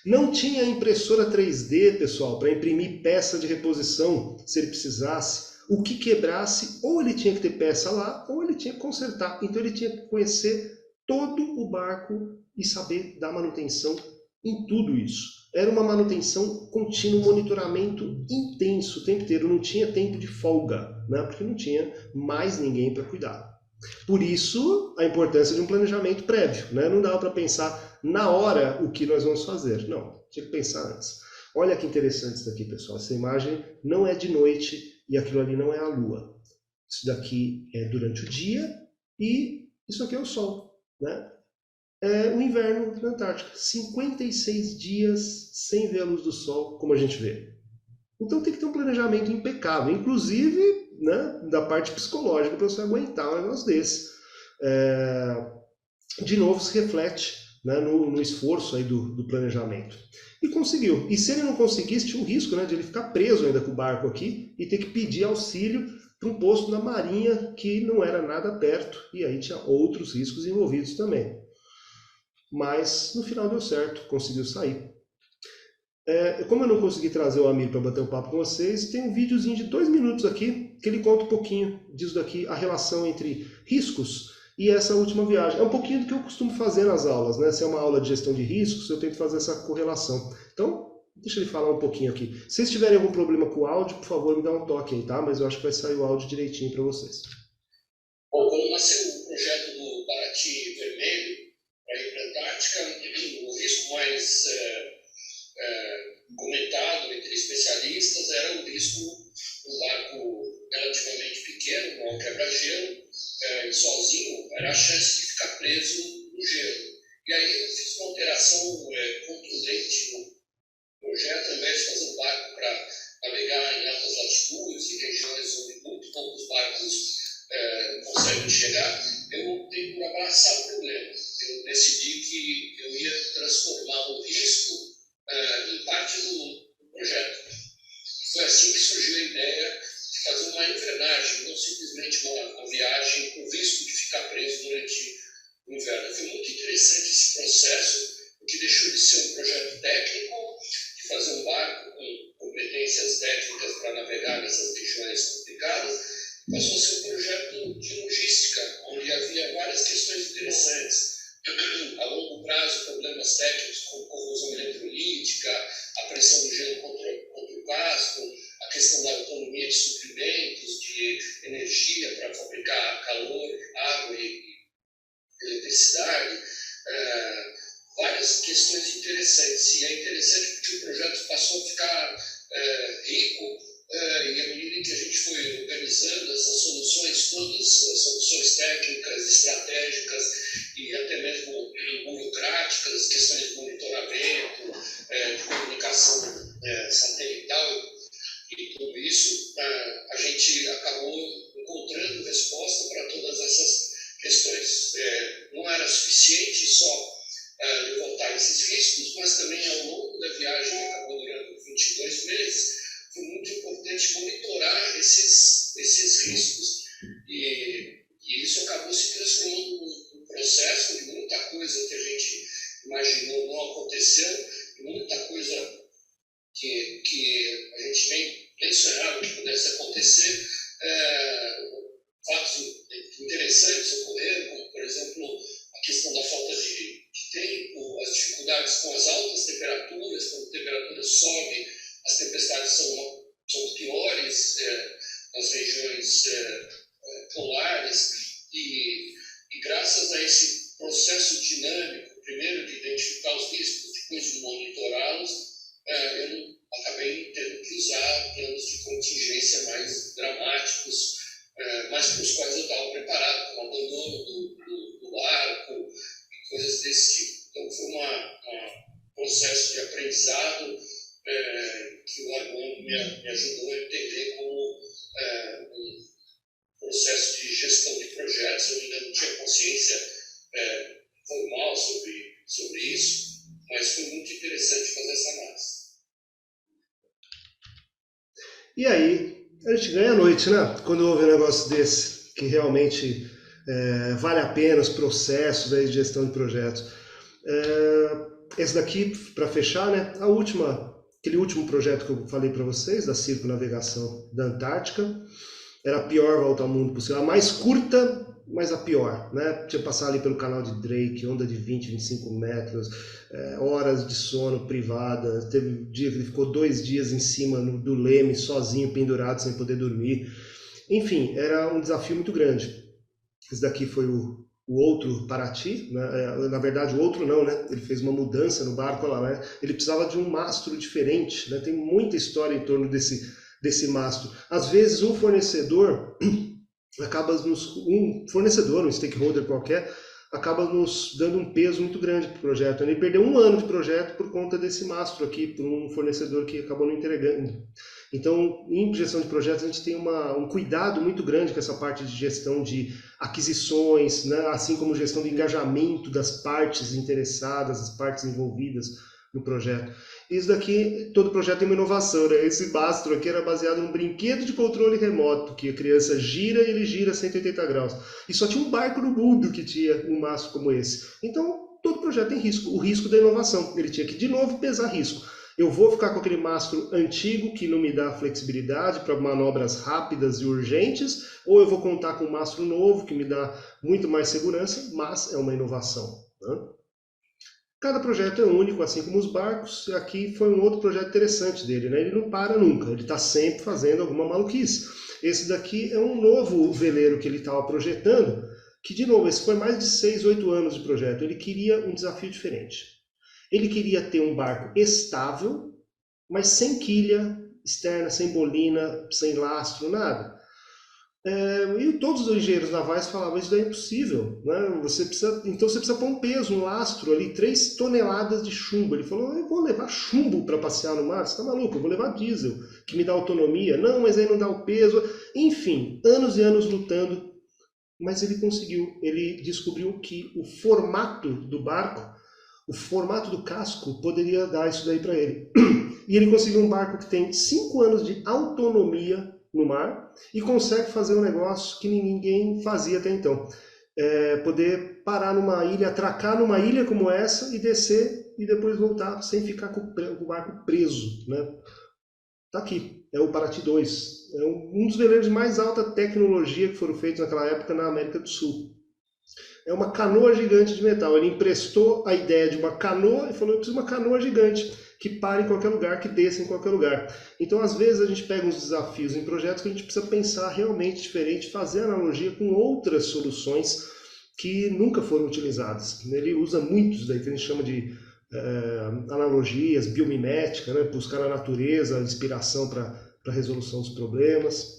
Não tinha impressora 3D, pessoal, para imprimir peça de reposição se ele precisasse. O que quebrasse, ou ele tinha que ter peça lá, ou ele tinha que consertar. Então ele tinha que conhecer todo o barco e saber dar manutenção em tudo isso. Era uma manutenção contínua, um monitoramento intenso o tempo inteiro. Não tinha tempo de folga, né? Porque não tinha mais ninguém para cuidar. Por isso, a importância de um planejamento prévio. Né? Não dava para pensar na hora o que nós vamos fazer. Não, tinha que pensar antes. Olha que interessante isso daqui, pessoal. Essa imagem não é de noite e aquilo ali não é a lua. Isso daqui é durante o dia e isso aqui é o sol. Né? É o inverno na Antártica. 56 dias sem ver a luz do sol, como a gente vê. Então tem que ter um planejamento impecável, inclusive, né, da parte psicológica, para você aguentar um negócio desse. De novo, se reflete, né, no esforço aí do planejamento. E conseguiu. E se ele não conseguisse, tinha um risco, né, de ele ficar preso ainda com o barco aqui e ter que pedir auxílio para um posto da Marinha que não era nada perto. E aí tinha outros riscos envolvidos também. Mas no final deu certo, conseguiu sair. Como eu não consegui trazer o Amir para bater um papo com vocês, tem um videozinho de 2 minutos aqui que ele conta um pouquinho disso daqui, a relação entre riscos e essa última viagem. É um pouquinho do que eu costumo fazer nas aulas, né? Se é uma aula de gestão de riscos, eu tento fazer essa correlação. Então, deixa ele falar um pouquinho aqui. Se vocês tiverem algum problema com o áudio, por favor, me dá um toque aí, tá? Mas eu acho que vai sair o áudio direitinho para vocês. Bom, quando nasceu o projeto do Paraty Vermelho para ir para a Antártica, o risco mais comentado entre especialistas era o risco do barco relativamente pequeno, com um quebra-gelo, sozinho, era a chance de ficar preso no gelo. E aí eu fiz uma alteração contundente no projeto, ao invés de fazer um barco para navegar em altas latitudes, em regiões onde muito poucos barcos conseguem chegar, eu tenho que abraçar o problema. Eu decidi que eu ia transformar o risco em parte do projeto. E foi assim que surgiu a ideia de fazer uma invernagem, não simplesmente uma viagem com risco de ficar preso durante o inverno. Foi muito interessante esse processo, que deixou de ser um projeto técnico, de fazer um barco com competências técnicas para navegar nessas regiões complicadas, passou a ser um projeto de logística, onde havia várias questões interessantes. a longo prazo, problemas técnicos como corrosão eletrolítica, a pressão do gelo contra o casco, a questão da autonomia de suprimentos, de energia para fabricar calor, água e eletricidade, várias questões interessantes. E é interessante porque o projeto passou a ficar rico, e à medida que a gente foi organizando essas soluções todas, as soluções técnicas, estratégicas e até mesmo burocráticas, questões de monitoramento, de comunicação satelital e tudo isso, a gente acabou encontrando resposta para todas essas questões. Não era suficiente só levantar esses riscos, mas também ao longo da viagem, que acabou durando 22 meses, foi muito importante monitorar esses riscos. E isso acabou se transformando num processo de muita coisa que a gente imaginou não aconteceu, muita coisa que a gente nem sonhava que pudesse acontecer. Fatos interessantes ocorreram, como, por exemplo, a questão da falta de tempo, as dificuldades com as altas temperaturas. Quando a temperatura sobe, as tempestades são piores nas regiões polares, e graças a esse processo dinâmico, primeiro de identificar os riscos, depois de monitorá-los, eu acabei tendo que usar planos de contingência mais dramáticos, mas para os quais eu estava preparado, como abandono do barco e coisas desse tipo. Então foi um processo de aprendizado que o Armando me ajudou a entender como um processo de gestão de projetos. Eu ainda não tinha consciência formal sobre isso, mas foi muito interessante fazer essa análise. E aí, a gente ganha a noite, né? Quando houve um negócio desse, que realmente vale a pena os processos aí de gestão de projetos. Esse daqui, para fechar, né? Aquele último projeto que eu falei para vocês, da circunnavegação da Antártica, era a pior volta ao mundo possível, a mais curta, mas a pior, né? Tinha que passar ali pelo canal de Drake, onda de 20, 25 metros, horas de sono privada. Teve um dia que ele ficou 2 dias em cima do leme, sozinho, pendurado, sem poder dormir. Enfim, era um desafio muito grande. Esse daqui foi o outro Paraty, né? Na verdade o outro não, né? Ele fez uma mudança no barco lá, né? Ele precisava de um mastro diferente, né? Tem muita história em torno desse mastro. Às vezes um fornecedor um stakeholder qualquer, acaba nos dando um peso muito grande para o projeto. Ele perdeu 1 ano de projeto por conta desse mastro aqui, por um fornecedor que acabou não entregando. Então, em gestão de projetos, a gente tem um cuidado muito grande com essa parte de gestão de aquisições, né? Assim como gestão de engajamento das partes interessadas, das partes envolvidas no projeto. Isso daqui, todo projeto tem uma inovação, né? Esse mastro aqui era baseado num brinquedo de controle remoto, que a criança gira e ele gira 180 graus. E só tinha um barco no mundo que tinha um mastro como esse. Então, todo projeto tem risco. O risco da inovação. Ele tinha que, de novo, pesar risco. Eu vou ficar com aquele mastro antigo que não me dá flexibilidade para manobras rápidas e urgentes, ou eu vou contar com um mastro novo que me dá muito mais segurança, mas é uma inovação, né? Cada projeto é único, assim como os barcos. Aqui foi um outro projeto interessante dele, né? Ele não para nunca, ele está sempre fazendo alguma maluquice. Esse daqui é um novo veleiro que ele estava projetando, que, de novo, esse foi mais de 6, 8 anos de projeto. Ele queria um desafio diferente. Ele queria ter um barco estável, mas sem quilha externa, sem bolina, sem lastro, nada. E todos os engenheiros navais falavam, isso daí é impossível, né? Então você precisa pôr um peso, um lastro ali, 3 toneladas de chumbo. Ele falou, eu vou levar chumbo para passear no mar? Você está maluco? Eu vou levar diesel, que me dá autonomia. Não, mas aí não dá o peso. Enfim, anos e anos lutando, mas ele conseguiu. Ele descobriu que o formato do barco, o formato do casco, poderia dar isso daí para ele. E ele conseguiu um barco que tem 5 anos de autonomia no mar e consegue fazer um negócio que ninguém fazia até então. Poder parar numa ilha, atracar numa ilha como essa e descer e depois voltar sem ficar com o barco preso, né? Tá aqui, é o Paraty 2. É um dos veleiros de mais alta tecnologia que foram feitos naquela época na América do Sul. é uma canoa gigante de metal. Ele emprestou a ideia de uma canoa e falou: eu preciso de uma canoa gigante que pare em qualquer lugar, que desça em qualquer lugar. Então, às vezes, a gente pega uns desafios em projetos que a gente precisa pensar realmente diferente, fazer analogia com outras soluções que nunca foram utilizadas. Ele usa muitos daí que a gente chama de analogias, biomimética, né? Buscar na natureza inspiração para a resolução dos problemas.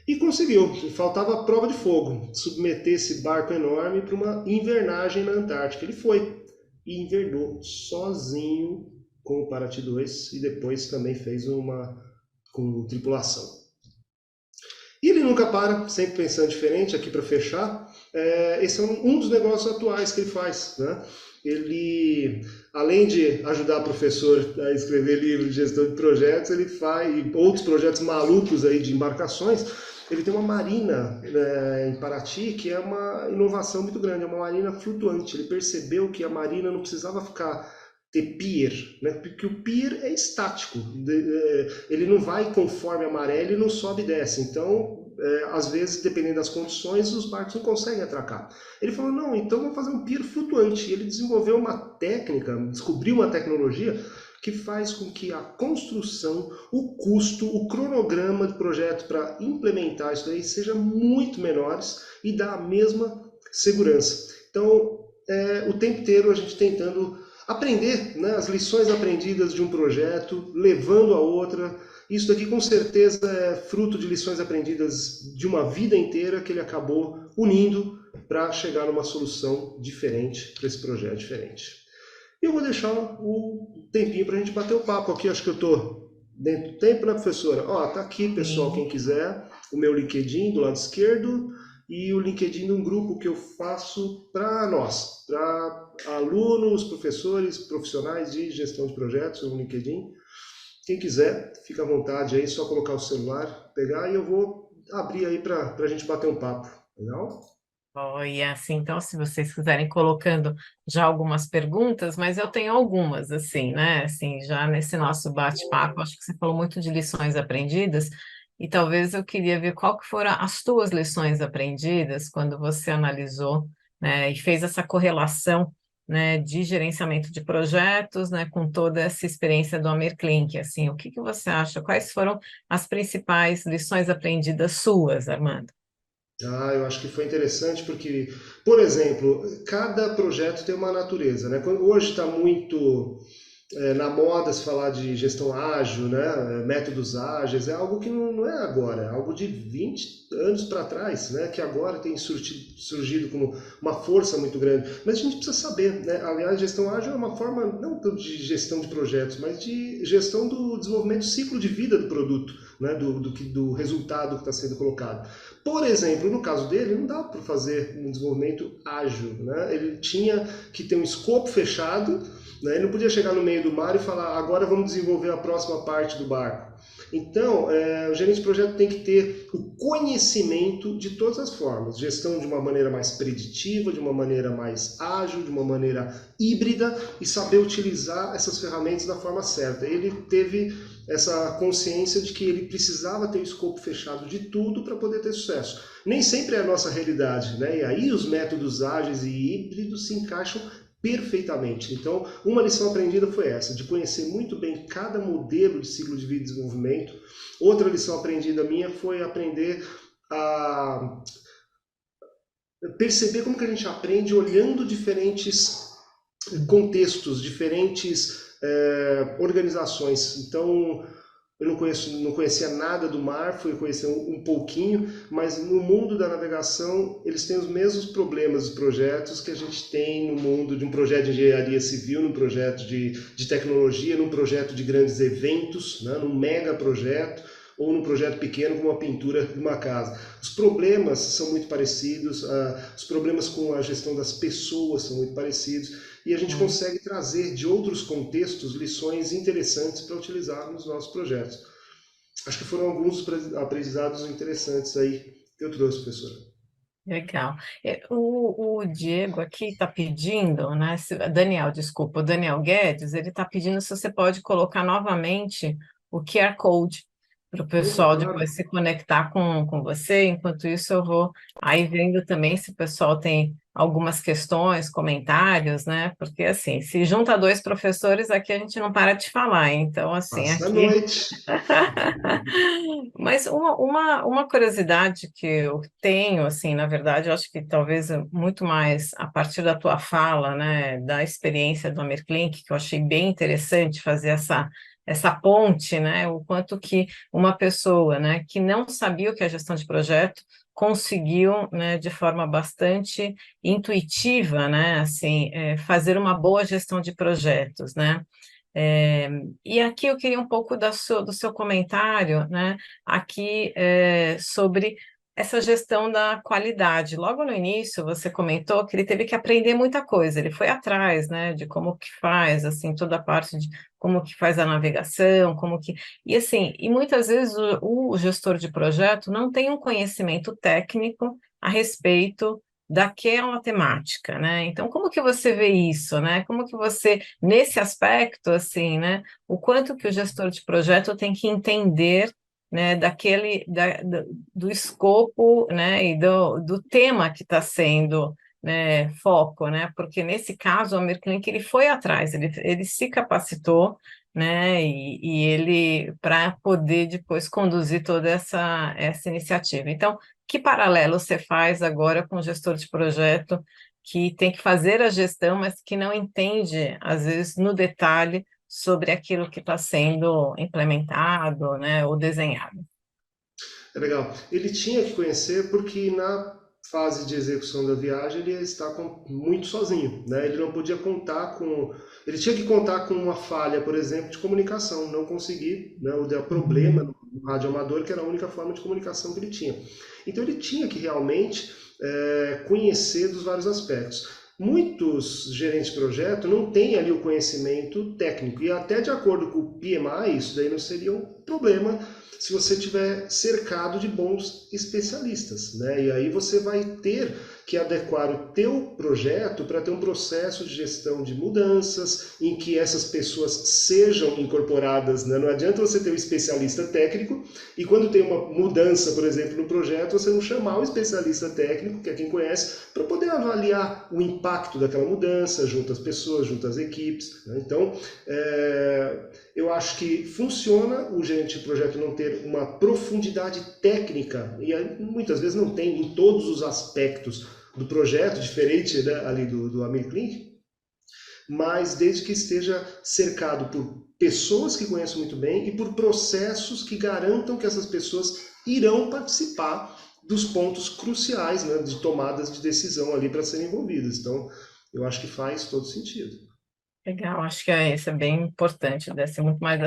E conseguiu. Faltava a prova de fogo, submeter esse barco enorme para uma invernagem na Antártica. Ele foi e invernou sozinho com o Paraty 2 e depois também fez uma com tripulação. E ele nunca para, sempre pensando diferente. Aqui para fechar, esse é um dos negócios atuais que ele faz, né? Ele, além de ajudar o professor a escrever livros de gestão de projetos, ele faz outros projetos malucos aí de embarcações. Ele tem uma marina em Paraty que é uma inovação muito grande, é uma marina flutuante. Ele percebeu que a marina não precisava ter pier, né? Porque o pier é estático, ele não vai conforme a maré, ele não sobe e desce. Então, às vezes, dependendo das condições, os barcos não conseguem atracar. Ele falou: não, então vamos fazer um pier flutuante. E ele desenvolveu uma técnica, descobriu uma tecnologia que faz com que a construção, o custo, o cronograma do projeto para implementar isso daí seja muito menores e dá a mesma segurança. Então, o tempo inteiro a gente tentando aprender, né, as lições aprendidas de um projeto, levando a outra. Isso daqui com certeza é fruto de lições aprendidas de uma vida inteira que ele acabou unindo para chegar numa solução diferente para esse projeto diferente. E eu vou deixar o tempinho para a gente bater o papo aqui. Acho que eu estou dentro do tempo, né, professora? Ó, tá aqui, pessoal, quem quiser, o meu LinkedIn do lado esquerdo e o LinkedIn de um grupo que eu faço para nós, para alunos, professores, profissionais de gestão de projetos, o LinkedIn. Quem quiser, fica à vontade aí, só colocar o celular, pegar e eu vou abrir aí para a gente bater um papo. Legal? Olha, assim, então, se vocês quiserem colocando já algumas perguntas, mas eu tenho algumas, assim, né? Assim, já nesse nosso bate-papo, acho que você falou muito de lições aprendidas, e talvez eu queria ver qual que foram as tuas lições aprendidas quando você analisou, né, e fez essa correlação, né, de gerenciamento de projetos, né, com toda essa experiência do Amir Klink, assim, o que que você acha? Quais foram as principais lições aprendidas suas, Armando? Eu acho que foi interessante porque, por exemplo, cada projeto tem uma natureza, né? Hoje está muito na moda se falar de gestão ágil, né? Métodos ágeis, é algo que não é agora, é algo de 20 anos para trás, né? Que agora tem surgido como uma força muito grande. Mas a gente precisa saber, né? Aliás, gestão ágil é uma forma não tanto de gestão de projetos, mas de gestão do desenvolvimento do ciclo de vida do produto, né? Do resultado que está sendo colocado. Por exemplo, no caso dele, não dá para fazer um desenvolvimento ágil, né? Ele tinha que ter um escopo fechado, né? Ele não podia chegar no meio do mar e falar: agora vamos desenvolver a próxima parte do barco. Então, o gerente de projeto tem que ter o conhecimento de todas as formas. Gestão de uma maneira mais preditiva, de uma maneira mais ágil, de uma maneira híbrida e saber utilizar essas ferramentas da forma certa. Ele teve essa consciência de que ele precisava ter o escopo fechado de tudo para poder ter sucesso. Nem sempre é a nossa realidade, né? E aí os métodos ágeis e híbridos se encaixam perfeitamente. Então, uma lição aprendida foi essa, de conhecer muito bem cada modelo de ciclo de vida e desenvolvimento. Outra lição aprendida minha foi aprender a perceber como que a gente aprende olhando diferentes contextos, diferentes organizações. Então, eu não conhecia nada do mar, fui conhecer um pouquinho, mas no mundo da navegação eles têm os mesmos problemas, os projetos que a gente tem no mundo de um projeto de engenharia civil, num projeto de tecnologia, num projeto de grandes eventos, né, num mega projeto, ou num projeto pequeno como a pintura de uma casa. Os problemas são muito parecidos, os problemas com a gestão das pessoas são muito parecidos, e a gente consegue trazer de outros contextos lições interessantes para utilizar nos nossos projetos. Acho que foram alguns aprendizados interessantes aí que eu trouxe, professora. Legal. O Diego aqui está pedindo, né? Daniel, desculpa, o Daniel Guedes, ele está pedindo se você pode colocar novamente o QR Code para o pessoal depois se conectar com você. Enquanto isso, eu vou aí vendo também se o pessoal tem algumas questões, comentários, né? Porque assim, se junta dois professores, aqui a gente não para de falar. Então, assim, Passa a aqui. noite. Mas uma curiosidade que eu tenho, assim, na verdade, eu acho que talvez muito mais a partir da tua fala, né, da experiência do Amir Klink, que eu achei bem interessante fazer essa ponte, né, o quanto que uma pessoa, né, que não sabia o que é gestão de projeto, conseguiu, né, de forma bastante intuitiva, né, assim, fazer uma boa gestão de projetos, né. É, e aqui eu queria um pouco do seu comentário, né, aqui sobre essa gestão da qualidade. Logo no início, você comentou que ele teve que aprender muita coisa, ele foi atrás, né, de como que faz, assim, toda a parte de como que faz a navegação, como que... E assim, e muitas vezes o gestor de projeto não tem um conhecimento técnico a respeito daquela temática, né? Então, como que você vê isso, né? Como que você nesse aspecto, assim, né, o quanto que o gestor de projeto tem que entender, né, do escopo, né, e do tema que está sendo, né, foco, né, porque nesse caso o Amir Klink, ele foi atrás, ele se capacitou, né, e ele para poder depois conduzir toda essa iniciativa. Então, que paralelo você faz agora com o gestor de projeto que tem que fazer a gestão, mas que não entende, às vezes, no detalhe, sobre aquilo que está sendo implementado, né, ou desenhado. É legal. Ele tinha que conhecer porque na fase de execução da viagem ele está muito sozinho, né? Ele não podia contar com, ele tinha que contar com uma falha, por exemplo, de comunicação, não conseguir, né? O problema no rádio amador, que era a única forma de comunicação que ele tinha. Então ele tinha que realmente conhecer dos vários aspectos. Muitos gerentes de projeto não têm ali o conhecimento técnico e até de acordo com o PMI, isso daí não seria um problema se você tiver cercado de bons especialistas, né? E aí você vai ter que adequar o teu projeto para ter um processo de gestão de mudanças em que essas pessoas sejam incorporadas, né? Não adianta você ter um especialista técnico e quando tem uma mudança, por exemplo, no projeto, você não chamar o especialista técnico, que é quem conhece, para poder avaliar o impacto daquela mudança junto às pessoas, junto às equipes, né? Então, eu acho que funciona o gerente de projeto não ter uma profundidade técnica, e muitas vezes não tem em todos os aspectos do projeto, diferente, né, ali do Amir Klink, mas desde que esteja cercado por pessoas que conhecem muito bem e por processos que garantam que essas pessoas irão participar dos pontos cruciais, né, de tomadas de decisão ali para serem envolvidas. Então, eu acho que faz todo sentido. Legal, acho que isso é bem importante, deve ser muito mais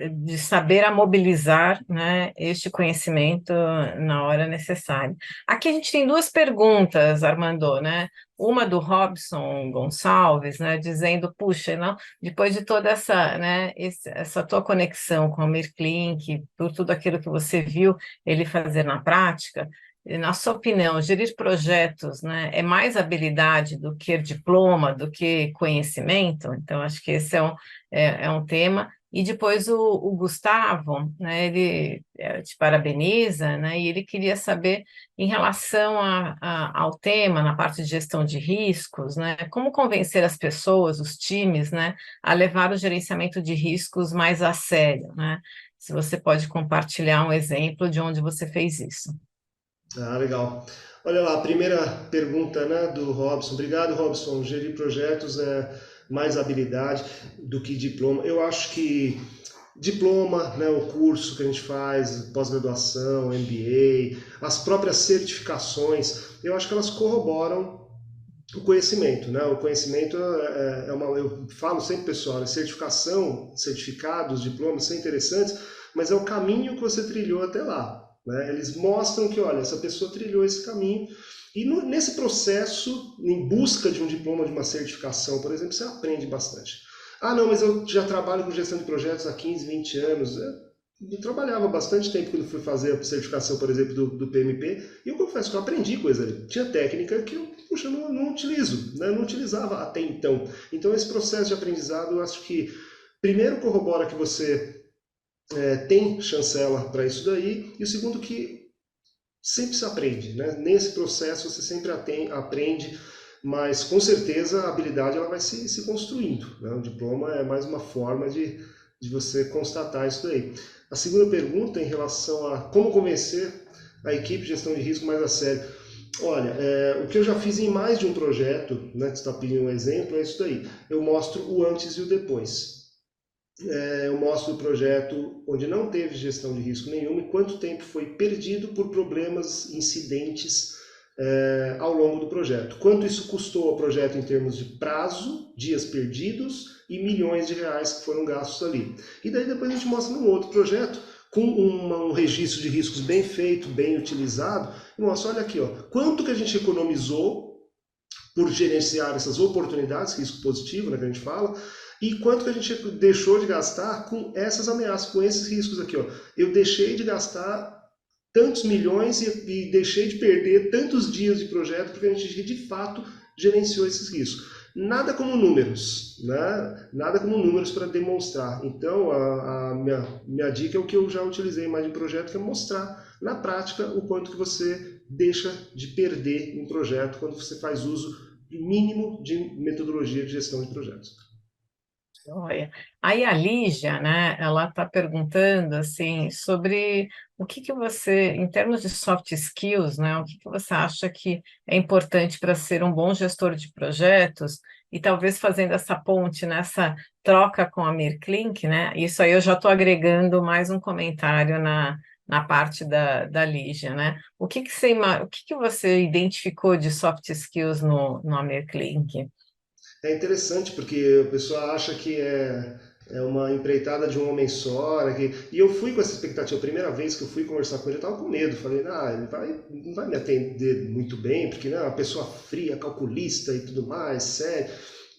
de saber a mobilizar, né, este conhecimento na hora necessária. Aqui a gente tem duas perguntas, Armando, né? Uma do Robson Gonçalves, né, dizendo, puxa, não, depois de toda essa, né, essa tua conexão com o Amir Klink, por tudo aquilo que você viu ele fazer na prática, na sua opinião, gerir projetos, né, é mais habilidade do que diploma, do que conhecimento? Então, acho que esse é um tema. E depois o Gustavo, né, ele te parabeniza, né, e ele queria saber, em relação ao tema, na parte de gestão de riscos, né, como convencer as pessoas, os times, né, a levar o gerenciamento de riscos mais a sério, né? Se você pode compartilhar um exemplo de onde você fez isso. Ah, legal. Olha lá, a primeira pergunta, né, do Robson. Obrigado, Robson. Gerir projetos é mais habilidade do que diploma. Eu acho que diploma, né, o curso que a gente faz, pós-graduação, MBA, as próprias certificações, eu acho que elas corroboram o conhecimento, né? O conhecimento eu falo sempre, pessoal, né, certificação, certificados, diplomas são interessantes, mas é o caminho que você trilhou até lá, né? Eles mostram que, olha, essa pessoa trilhou esse caminho e nesse processo, em busca de um diploma, de uma certificação, por exemplo, você aprende bastante. Ah, não, mas eu já trabalho com gestão de projetos há 15, 20 anos. Eu trabalhava bastante tempo quando fui fazer a certificação, por exemplo, do PMP, e eu confesso que eu aprendi coisa ali. Tinha técnica que eu, puxa, não utilizo, né? Eu não utilizava até então. Então, esse processo de aprendizado, eu acho que, primeiro, corrobora que você tem chancela para isso daí, e o segundo, que sempre se aprende, né? Nesse processo você sempre aprende, mas com certeza a habilidade ela vai se construindo, né? O diploma é mais uma forma de você constatar isso daí. A segunda pergunta em relação a como convencer a equipe de gestão de risco mais a sério. Olha, o que eu já fiz em mais de um projeto, né, que você está pedindo um exemplo, é isso daí. Eu mostro o antes e o depois. Eu mostro o projeto onde não teve gestão de risco nenhuma e quanto tempo foi perdido por problemas, incidentes ao longo do projeto. Quanto isso custou ao projeto em termos de prazo, dias perdidos e milhões de reais que foram gastos ali. E daí depois a gente mostra num outro projeto com um registro de riscos bem feito, bem utilizado, e mostra, olha aqui, ó, quanto que a gente economizou por gerenciar essas oportunidades, risco positivo, né, que a gente fala, e quanto que a gente deixou de gastar com essas ameaças, com esses riscos aqui. Ó. Eu deixei de gastar tantos milhões e deixei de perder tantos dias de projeto porque a gente de fato gerenciou esses riscos. Nada como números, né? Nada como números para demonstrar. Então, a minha dica é o que eu já utilizei mais em projeto, que é mostrar na prática o quanto que você deixa de perder em projeto quando você faz uso mínimo de metodologia de gestão de projetos. Olha, aí a Lígia, né, ela está perguntando assim sobre o que você, em termos de soft skills, né, o que você acha que é importante para ser um bom gestor de projetos e talvez fazendo essa ponte nessa troca com a Mirklink, né, isso aí eu já estou agregando mais um comentário na parte da Lígia, né, o que você identificou de soft skills no Mirklink? É interessante porque a pessoa acha que é uma empreitada de um homem só, né, e eu fui com essa expectativa. A primeira vez que eu fui conversar com ele, eu estava com medo. Falei, ele não vai me atender muito bem, porque né, é uma pessoa fria, calculista e tudo mais, sério.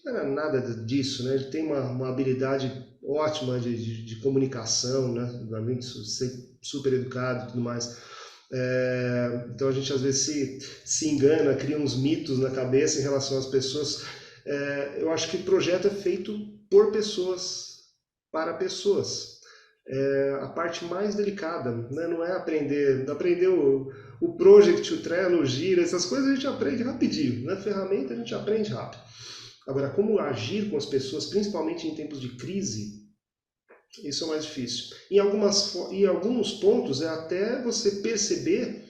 Não era nada disso, né? Ele tem uma habilidade ótima de comunicação, né? Além de ser super educado e tudo mais. Então a gente às vezes se engana, cria uns mitos na cabeça em relação às pessoas. Eu acho que o projeto é feito por pessoas, para pessoas. A parte mais delicada, né? Não é aprender o Project, o Trello, o Gira, essas coisas a gente aprende rapidinho, né? Ferramenta a gente aprende rápido. Agora, como agir com as pessoas, principalmente em tempos de crise, isso é mais difícil. Em alguns pontos é até você perceber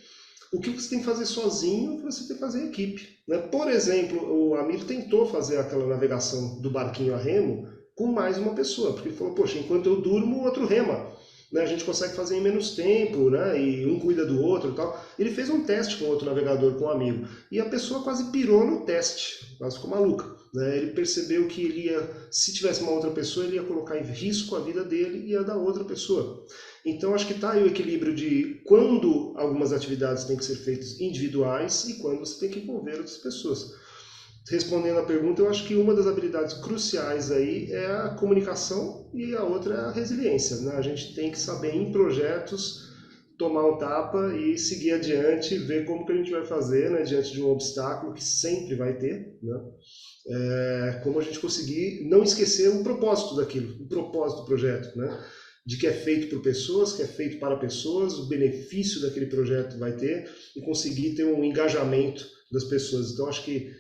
o que você tem que fazer sozinho e o que você tem que fazer em equipe. Né? Por exemplo, o Amir tentou fazer aquela navegação do barquinho a remo com mais uma pessoa, porque ele falou, poxa, enquanto eu durmo, o outro rema. Né? A gente consegue fazer em menos tempo, né? E um cuida do outro e tal. Ele fez um teste com outro navegador, com um amigo, e a pessoa quase pirou no teste, quase ficou maluca. Né? Ele percebeu que ele ia, se tivesse uma outra pessoa, ele ia colocar em risco a vida dele e a da outra pessoa. Então, acho que está aí o equilíbrio de quando algumas atividades têm que ser feitas individuais e quando você tem que envolver outras pessoas. Respondendo à pergunta, eu acho que uma das habilidades cruciais aí é a comunicação e a outra é a resiliência. Né? A gente tem que saber, em projetos, tomar um tapa e seguir adiante, ver como que a gente vai fazer, né, diante de um obstáculo que sempre vai ter, né? Como a gente conseguir não esquecer o propósito daquilo, o propósito do projeto, né? De que é feito por pessoas, que é feito para pessoas, o benefício daquele projeto vai ter e conseguir ter um engajamento das pessoas. Então, acho que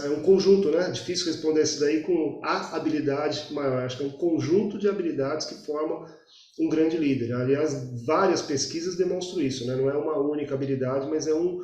é um conjunto, né? Difícil responder isso daí com a habilidade maior. Acho que é um conjunto de habilidades que formam um grande líder. Aliás, várias pesquisas demonstram isso, né? Não é uma única habilidade, mas é um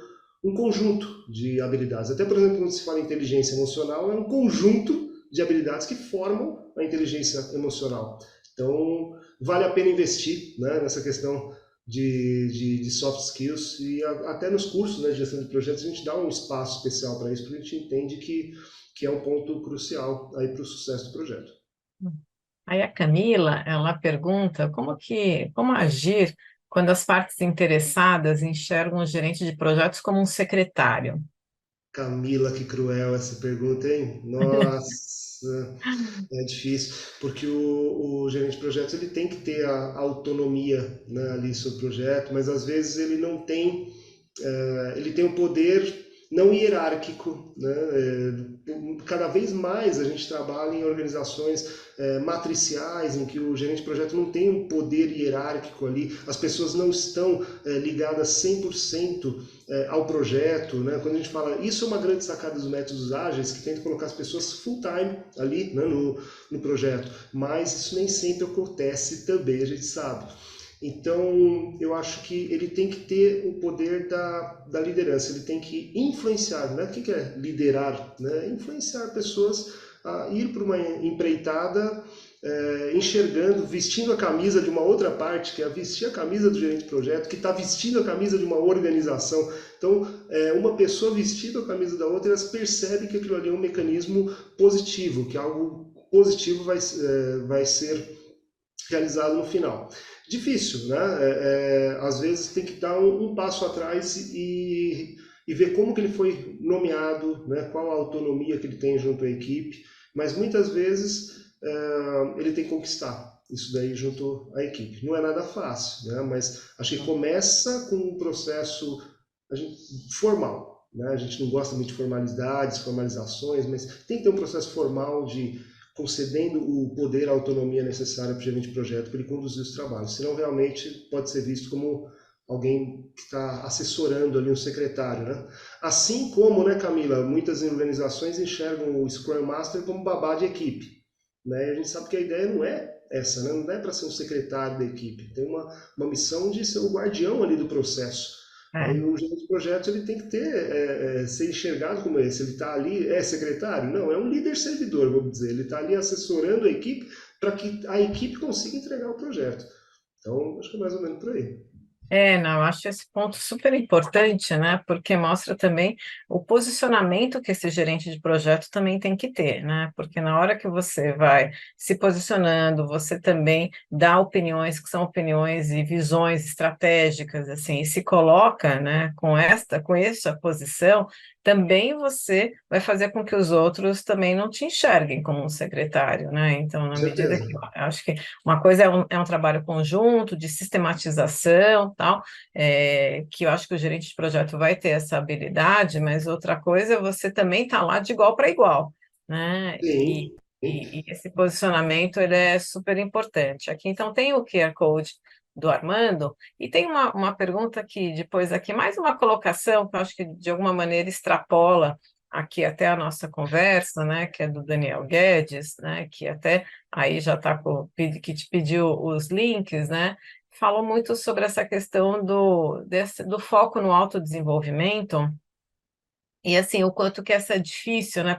conjunto de habilidades. Até, por exemplo, quando se fala em inteligência emocional, é um conjunto de habilidades que formam a inteligência emocional. Então, vale a pena investir, né, nessa questão de soft skills e até nos cursos, né, de gestão de projetos a gente dá um espaço especial para isso, porque a gente entende que é um ponto crucial aí para o sucesso do projeto. Aí a Camila, ela pergunta como agir quando as partes interessadas enxergam o gerente de projetos como um secretário. Camila, que cruel essa pergunta, hein? Nossa, é difícil, porque o gerente de projetos ele tem que ter a autonomia, né, ali sobre o projeto, mas às vezes ele não tem, ele tem o poder não hierárquico, né? Cada vez mais a gente trabalha em organizações matriciais, em que o gerente de projeto não tem um poder hierárquico ali, as pessoas não estão ligadas 100% ao projeto, né? Quando a gente fala, isso é uma grande sacada dos métodos ágeis, que tenta colocar as pessoas full time ali, né, no projeto, mas isso nem sempre acontece também, a gente sabe. Então, eu acho que ele tem que ter o poder da liderança, ele tem que influenciar, né? O que é liderar? Né? Influenciar pessoas a ir para uma empreitada, enxergando, vestindo a camisa de uma outra parte, que é vestir a camisa do gerente de projeto, que está vestindo a camisa de uma organização. Então, uma pessoa vestindo a camisa da outra, elas percebem que aquilo ali é um mecanismo positivo, que algo positivo vai ser realizado no final. Difícil, né? Às vezes tem que dar um passo atrás e ver como que ele foi nomeado, né? Qual a autonomia que ele tem junto à equipe, mas muitas vezes ele tem que conquistar isso daí junto à equipe. Não é nada fácil, né? Mas acho que começa com um processo formal, né? A gente não gosta muito de formalidades, formalizações, mas tem que ter um processo formal de concedendo o poder, a autonomia necessária para o gerente de projeto para ele conduzir os trabalhos. Senão, realmente, pode ser visto como alguém que está assessorando ali um secretário, né? Assim como, né, Camila, muitas organizações enxergam o Scrum Master como babá de equipe, né? E a gente sabe que a ideia não é essa, né? Não é para ser um secretário da equipe. Tem uma missão de ser o guardião ali do processo. Aí o gerente de projeto ele tem que ser enxergado como esse. Ele está ali, é secretário? Não, é um líder servidor, vamos dizer. Ele está ali assessorando a equipe para que a equipe consiga entregar o projeto. Então, acho que é mais ou menos por aí. Não, eu acho esse ponto super importante, né? Porque mostra também o posicionamento que esse gerente de projeto também tem que ter, né? Porque na hora que você vai se posicionando, você também dá opiniões que são opiniões e visões estratégicas, assim, e se coloca, né, com essa posição, também você vai fazer com que os outros também não te enxerguem como um secretário, né? Então, Com na medida que certeza. eu acho que uma coisa é um trabalho conjunto de sistematização, tal, que eu acho que o gerente de projeto vai ter essa habilidade, mas outra coisa é você também estar lá de igual para igual, né? Sim. E esse posicionamento ele é super importante. Aqui, então, tem o QR Code do Armando, e tem uma pergunta que depois aqui, mais uma colocação que eu acho que de alguma maneira extrapola aqui até a nossa conversa, né, que é do Daniel Guedes, né, que até aí já está que te pediu os links, né, falou muito sobre essa questão do foco no autodesenvolvimento, e assim, o quanto que essa é difícil, né,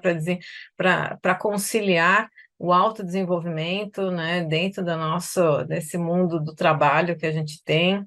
para conciliar o autodesenvolvimento, né, dentro desse mundo do trabalho que a gente tem,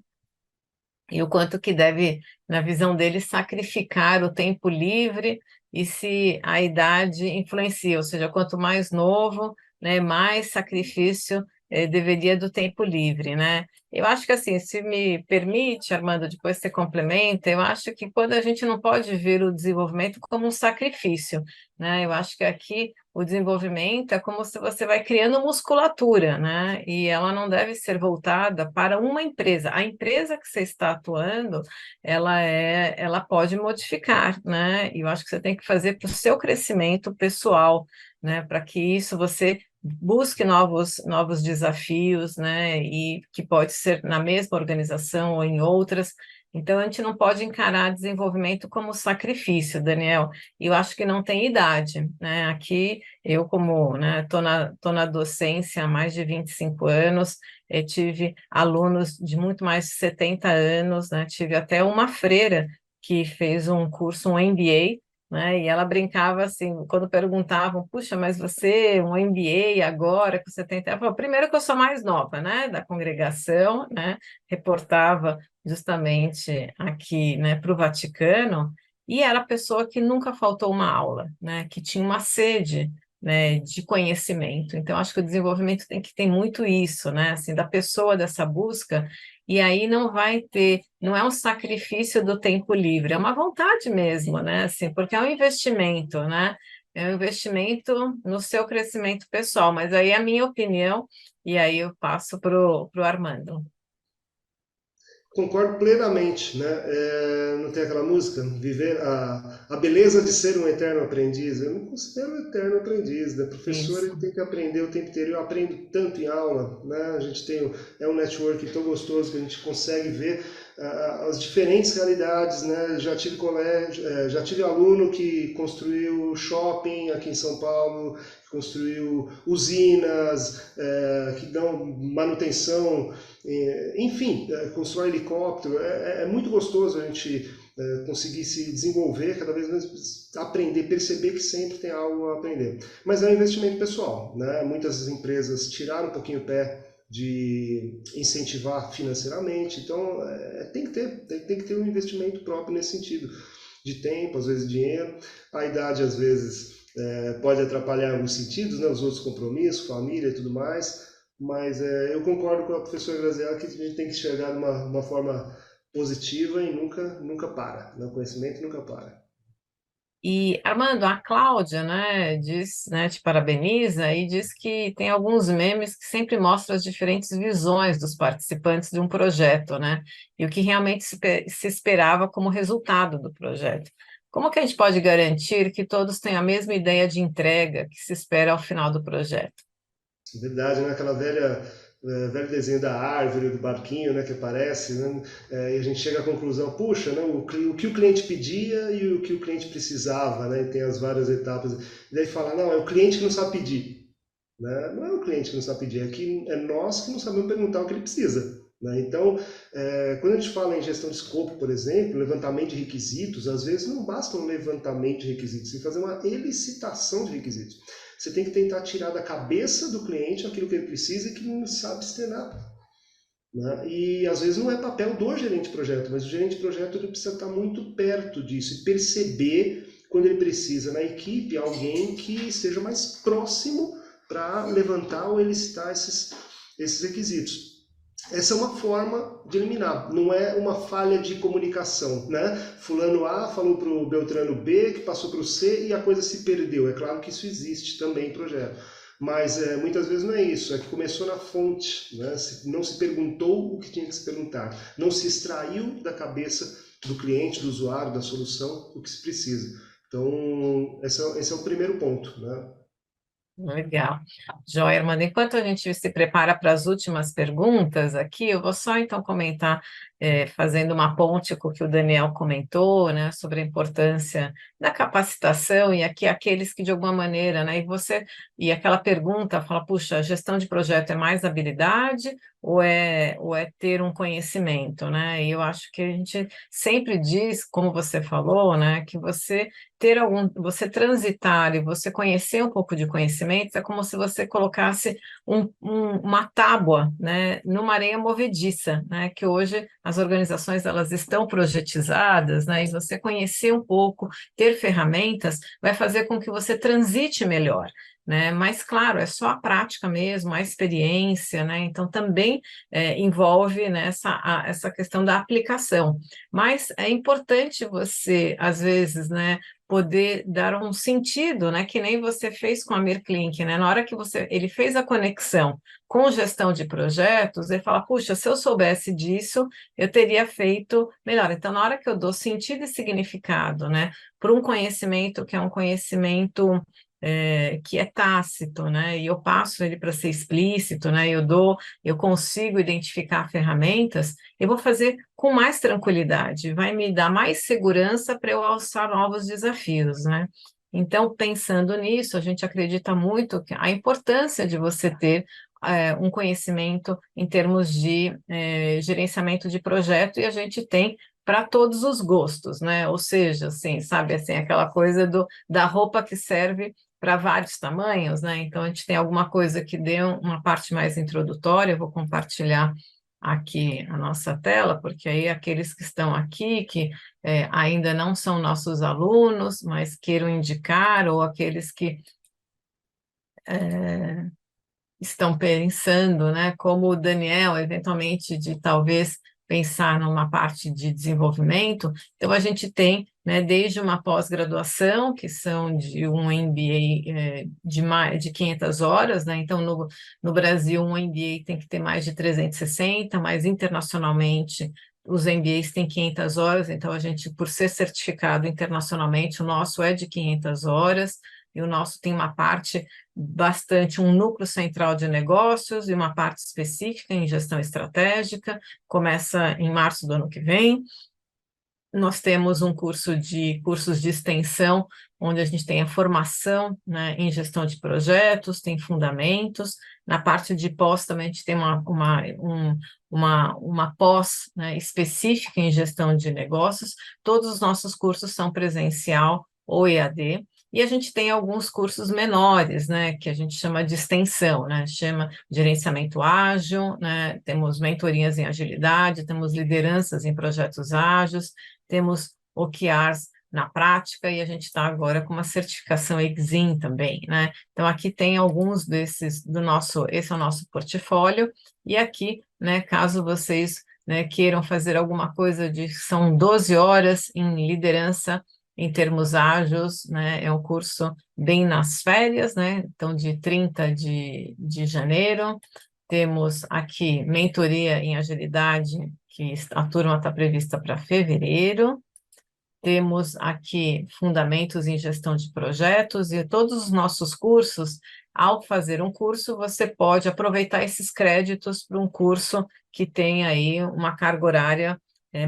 e o quanto que deve, na visão dele, sacrificar o tempo livre e se a idade influencia, ou seja, quanto mais novo, né, mais sacrifício deveria do tempo livre, né? Eu acho que assim, se me permite, Armando, depois você complementa, eu acho que quando a gente não pode ver o desenvolvimento como um sacrifício, né? Eu acho que aqui o desenvolvimento é como se você vai criando musculatura, né? E ela não deve ser voltada para uma empresa. A empresa que você está atuando, ela pode modificar, né? E eu acho que você tem que fazer para o seu crescimento pessoal, né? Para que isso você busque novos desafios, né? E que pode ser na mesma organização ou em outras. Então, a gente não pode encarar desenvolvimento como sacrifício, Daniel. E eu acho que não tem idade, né? Aqui, eu como, né, tô na docência há mais de 25 anos, tive alunos de muito mais de 70 anos, né? Tive até uma freira que fez um curso, um MBA, né? E ela brincava assim, quando perguntavam, puxa, mas você, um MBA agora, com 70 anos, ela falou, primeiro que eu sou mais nova, né, da congregação, né, reportava justamente aqui, né, para o Vaticano, e era a pessoa que nunca faltou uma aula, né, que tinha uma sede, né, de conhecimento. Então, acho que o desenvolvimento tem que ter muito isso, né, assim, da pessoa, dessa busca, e aí não vai ter, não é um sacrifício do tempo livre, é uma vontade mesmo, né, assim, porque é um investimento, né, é um investimento no seu crescimento pessoal, mas aí é a minha opinião, e aí eu passo para o Armando. Concordo plenamente, né? Não tem aquela música, viver a beleza de ser um eterno aprendiz. Eu não considero um eterno aprendiz, né? Professor Isso. ele tem que aprender o tempo inteiro. Eu aprendo tanto em aula, né? A gente tem um network tão gostoso que a gente consegue ver as diferentes realidades, né? Já tive colégio, já tive aluno que construiu shopping aqui em São Paulo, que construiu usinas, que dão manutenção, enfim, constrói helicóptero. É muito gostoso a gente conseguir se desenvolver, cada vez mais aprender, perceber que sempre tem algo a aprender. Mas é um investimento pessoal, né? Muitas empresas tiraram um pouquinho o pé de incentivar financeiramente, então tem que ter um investimento próprio nesse sentido, de tempo, às vezes dinheiro, a idade às vezes pode atrapalhar em alguns sentidos, né? Os outros compromissos, família e tudo mais, mas eu concordo com a professora Graziella que a gente tem que enxergar de uma forma positiva e nunca para, né? O conhecimento nunca para. E, Armando, a Cláudia, né, diz, né, te parabeniza e diz que tem alguns memes que sempre mostram as diferentes visões dos participantes de um projeto, né, e o que realmente se esperava como resultado do projeto. Como que a gente pode garantir que todos tenham a mesma ideia de entrega que se espera ao final do projeto? Verdade, né? Aquela velho desenho da árvore, do barquinho, né, que aparece, né? E a gente chega à conclusão, puxa, né, o que o cliente pedia e o que o cliente precisava, né? E tem as várias etapas. E daí fala, não, é o cliente que não sabe pedir, né? Não é o cliente que não sabe pedir, é nós que não sabemos perguntar o que ele precisa. Né? Então, quando a gente fala em gestão de escopo, por exemplo, levantamento de requisitos, às vezes não basta um levantamento de requisitos, tem que fazer uma elicitação de requisitos. Você tem que tentar tirar da cabeça do cliente aquilo que ele precisa e que não sabe se ter nada. Né? E às vezes não é papel do gerente de projeto, mas o gerente de projeto ele precisa estar muito perto disso e perceber quando ele precisa na equipe alguém que esteja mais próximo para levantar ou elicitar esses requisitos. Essa é uma forma de eliminar, não é uma falha de comunicação, né? Fulano A falou para o Beltrano B, que passou para o C e a coisa se perdeu. É claro que isso existe também em projeto, mas muitas vezes não é isso, é que começou na fonte, né? Não se perguntou o que tinha que se perguntar, não se extraiu da cabeça do cliente, do usuário, da solução, o que se precisa. Então, esse é o primeiro ponto, né? Legal. Joia, Armando, enquanto a gente se prepara para as últimas perguntas aqui, eu vou só então comentar, fazendo uma ponte com o que o Daniel comentou, né, sobre a importância da capacitação e aqui aqueles que de alguma maneira, né, e aquela pergunta, fala, puxa, a gestão de projeto é mais habilidade ou é ter um conhecimento, né? E eu acho que a gente sempre diz, como você falou, né, que você transitar e você conhecer um pouco de conhecimentos é como se você colocasse uma tábua, né, numa areia movediça, né, que hoje as organizações elas estão projetizadas, né, e você conhecer um pouco, ter ferramentas, vai fazer com que você transite melhor. Né? Mas, claro, é só a prática mesmo, a experiência, né? Então também envolve, né, essa questão da aplicação. Mas é importante você, às vezes, né, poder dar um sentido, né, que nem você fez com a Mirklink, né? Na hora que ele fez a conexão com gestão de projetos, ele fala, puxa, se eu soubesse disso, eu teria feito melhor. Então, na hora que eu dou sentido e significado, né, para um conhecimento que é um conhecimento que é tácito, né? E eu passo ele para ser explícito, né? Eu consigo identificar ferramentas, eu vou fazer com mais tranquilidade, vai me dar mais segurança para eu alçar novos desafios, né? Então, pensando nisso, a gente acredita muito que a importância de você ter um conhecimento em termos de gerenciamento de projeto, e a gente tem para todos os gostos, né? Ou seja, assim, sabe, assim, aquela coisa da roupa que serve para vários tamanhos, né? Então, a gente tem alguma coisa que dê uma parte mais introdutória, eu vou compartilhar aqui a nossa tela, porque aí aqueles que estão aqui, que ainda não são nossos alunos, mas queiram indicar, ou aqueles que estão pensando, né, como o Daniel, eventualmente, de talvez pensar numa parte de desenvolvimento. Então, a gente tem, né, desde uma pós-graduação, que são de um MBA de mais de 500 horas, né? Então, no Brasil, um MBA tem que ter mais de 360, mas internacionalmente os MBAs têm 500 horas, então a gente, por ser certificado internacionalmente, o nosso é de 500 horas, e o nosso tem uma parte bastante, um núcleo central de negócios e uma parte específica em gestão estratégica, começa em março do ano que vem. Nós temos um cursos de extensão, onde a gente tem a formação, né, em gestão de projetos, tem fundamentos. Na parte de pós também a gente tem uma pós, né, específica em gestão de negócios. Todos os nossos cursos são presencial ou EAD. E a gente tem alguns cursos menores, né, que a gente chama de extensão, né, chama gerenciamento ágil, né, temos mentorias em agilidade, temos lideranças em projetos ágeis, temos OKRs na prática e a gente está agora com uma certificação Exim também, né? Então aqui tem alguns desses esse é o nosso portfólio e aqui, né, caso vocês, né, queiram fazer alguma coisa são 12 horas em liderança em termos ágeis, né? É um curso bem nas férias, né? Então de 30 de janeiro. Temos aqui mentoria em agilidade, que a turma está prevista para fevereiro. Temos aqui fundamentos em gestão de projetos e todos os nossos cursos, ao fazer um curso, você pode aproveitar esses créditos para um curso que tem aí uma carga horária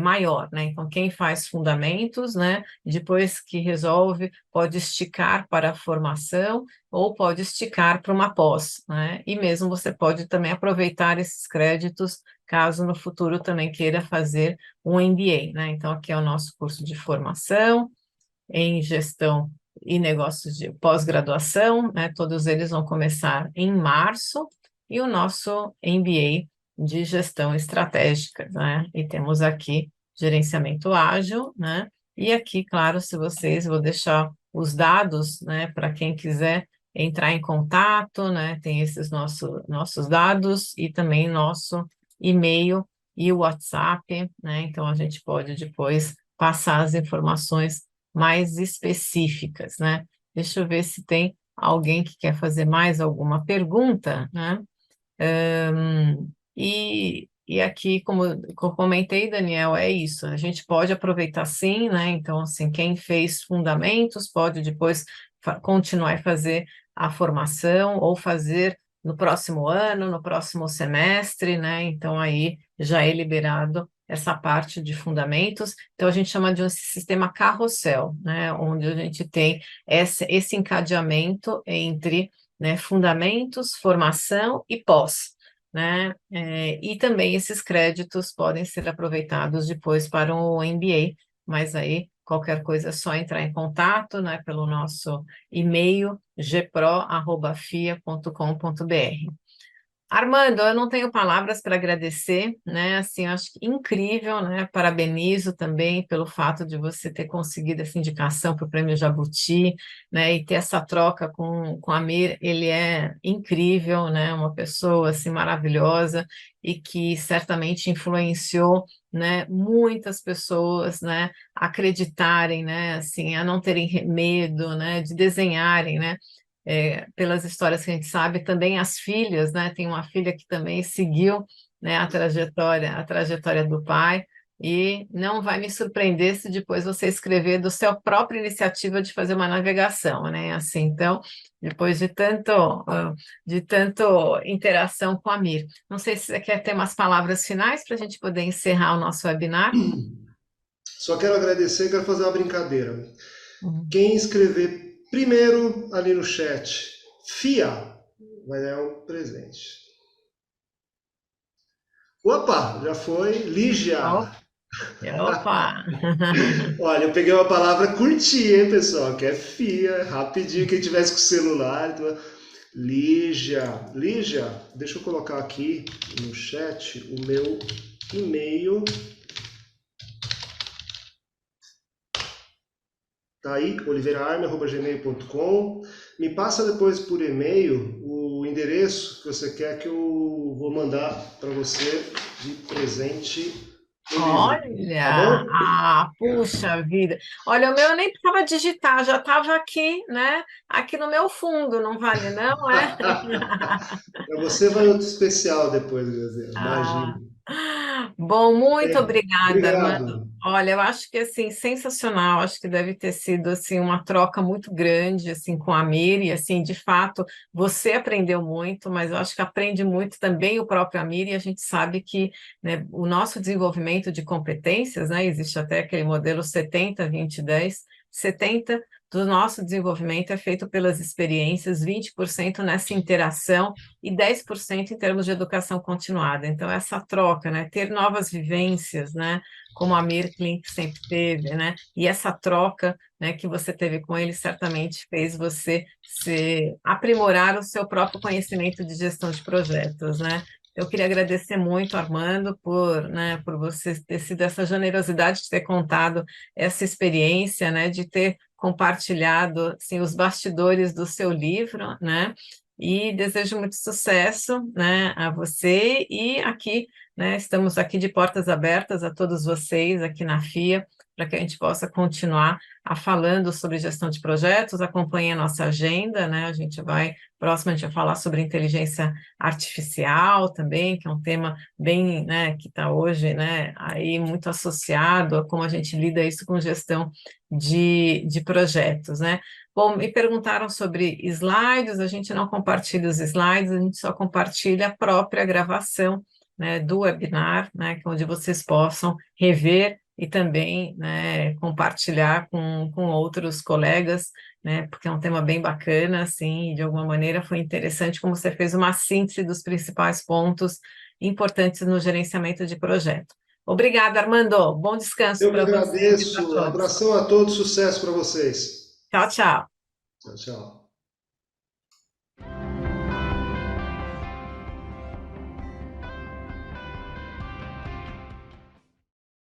maior, né? Então, quem faz fundamentos, né, depois que resolve, pode esticar para a formação ou pode esticar para uma pós, né? E mesmo você pode também aproveitar esses créditos caso no futuro também queira fazer um MBA, né? Então, aqui é o nosso curso de formação em gestão e negócios de pós-graduação, né? Todos eles vão começar em março, e o nosso MBA de gestão estratégica, né? E temos aqui gerenciamento ágil, né? E aqui, claro, se vocês, vou deixar os dados, né, para quem quiser entrar em contato, né? Tem esses nossos dados e também nosso e-mail e o WhatsApp, né? Então a gente pode depois passar as informações mais específicas, né? Deixa eu ver se tem alguém que quer fazer mais alguma pergunta, né? E aqui, como eu comentei, Daniel, é isso. A gente pode aproveitar sim, né? Então, assim, quem fez fundamentos pode depois continuar a fazer a formação ou fazer no próximo ano, no próximo semestre, né? Então, aí já é liberado essa parte de fundamentos. Então, a gente chama de um sistema carrossel, né? Onde a gente tem esse encadeamento entre, né, fundamentos, formação e pós, né? E também esses créditos podem ser aproveitados depois para o MBA, mas aí qualquer coisa é só entrar em contato, né, pelo nosso e-mail gpro@fia.com.br. Armando, eu não tenho palavras para agradecer, né? Assim, eu acho que incrível, né? Parabenizo também pelo fato de você ter conseguido essa indicação para o Prêmio Jabuti, né? E ter essa troca com a Mir, ele é incrível, né? Uma pessoa assim maravilhosa e que certamente influenciou, né, muitas pessoas, né, a acreditarem, né, assim, a não terem medo, né, de desenharem, né? Pelas histórias que a gente sabe, também as filhas, né? Tem uma filha que também seguiu, né, a trajetória do pai, e não vai me surpreender se depois você escrever do seu própria iniciativa de fazer uma navegação, né? Assim, então, depois de tanto interação com a Mir. Não sei se você quer ter umas palavras finais para a gente poder encerrar o nosso webinar. Só quero agradecer e quero fazer uma brincadeira. Uhum. Quem escrever primeiro ali no chat, FIA, vai ganhar um presente. Opa, já foi. Lígia. Opa! Olha, eu peguei uma palavra curtinha, hein, pessoal, que é FIA, rapidinho, quem tivesse com o celular. Então... Lígia, deixa eu colocar aqui no chat o meu e-mail. Tá aí, oliveiraarme@gmail.com. Me passa depois por e-mail o endereço que você quer que eu vou mandar para você de presente. Olha, puxa vida. Olha, o meu eu nem precisava digitar, já estava aqui, né? Aqui no meu fundo, não vale, não, Para você vai outro especial depois, José. Ah, Imagina. Bom, muito Bem, obrigada, Armando. obrigado. Olha, eu acho que assim, sensacional, acho que deve ter sido assim uma troca muito grande assim com a Miri, assim, de fato, você aprendeu muito, mas eu acho que aprende muito também o próprio Amir, e a gente sabe que, né, o nosso desenvolvimento de competências, né, existe até aquele modelo 70-20-10, 70 do nosso desenvolvimento é feito pelas experiências, 20% nessa interação e 10% em termos de educação continuada. Então, essa troca, né, ter novas vivências, né, como a Mirklin sempre teve, né, e essa troca, né, que você teve com ele certamente fez você aprimorar o seu próprio conhecimento de gestão de projetos, né. Eu queria agradecer muito, Armando, né, por você ter sido essa generosidade de ter contado essa experiência, né, de ter compartilhado assim, os bastidores do seu livro, né? E desejo muito sucesso, né, a você e aqui, né, estamos aqui de portas abertas a todos vocês aqui na FIA, para que a gente possa continuar falando sobre gestão de projetos, acompanhe a nossa agenda, né, próximo a gente vai falar sobre inteligência artificial também, que é um tema bem, né, que está hoje, né, aí muito associado a como a gente lida isso com gestão de projetos, né. Bom, me perguntaram sobre slides, a gente não compartilha os slides, a gente só compartilha a própria gravação, né, do webinar, né, que é onde vocês possam rever e também, né, compartilhar com outros colegas, né, porque é um tema bem bacana, assim, e de alguma maneira foi interessante como você fez uma síntese dos principais pontos importantes no gerenciamento de projeto. Obrigada, Armando. Bom descanso Eu que para você e para agradeço. todos. Abração a todos, sucesso para vocês. Tchau, tchau. Tchau, tchau.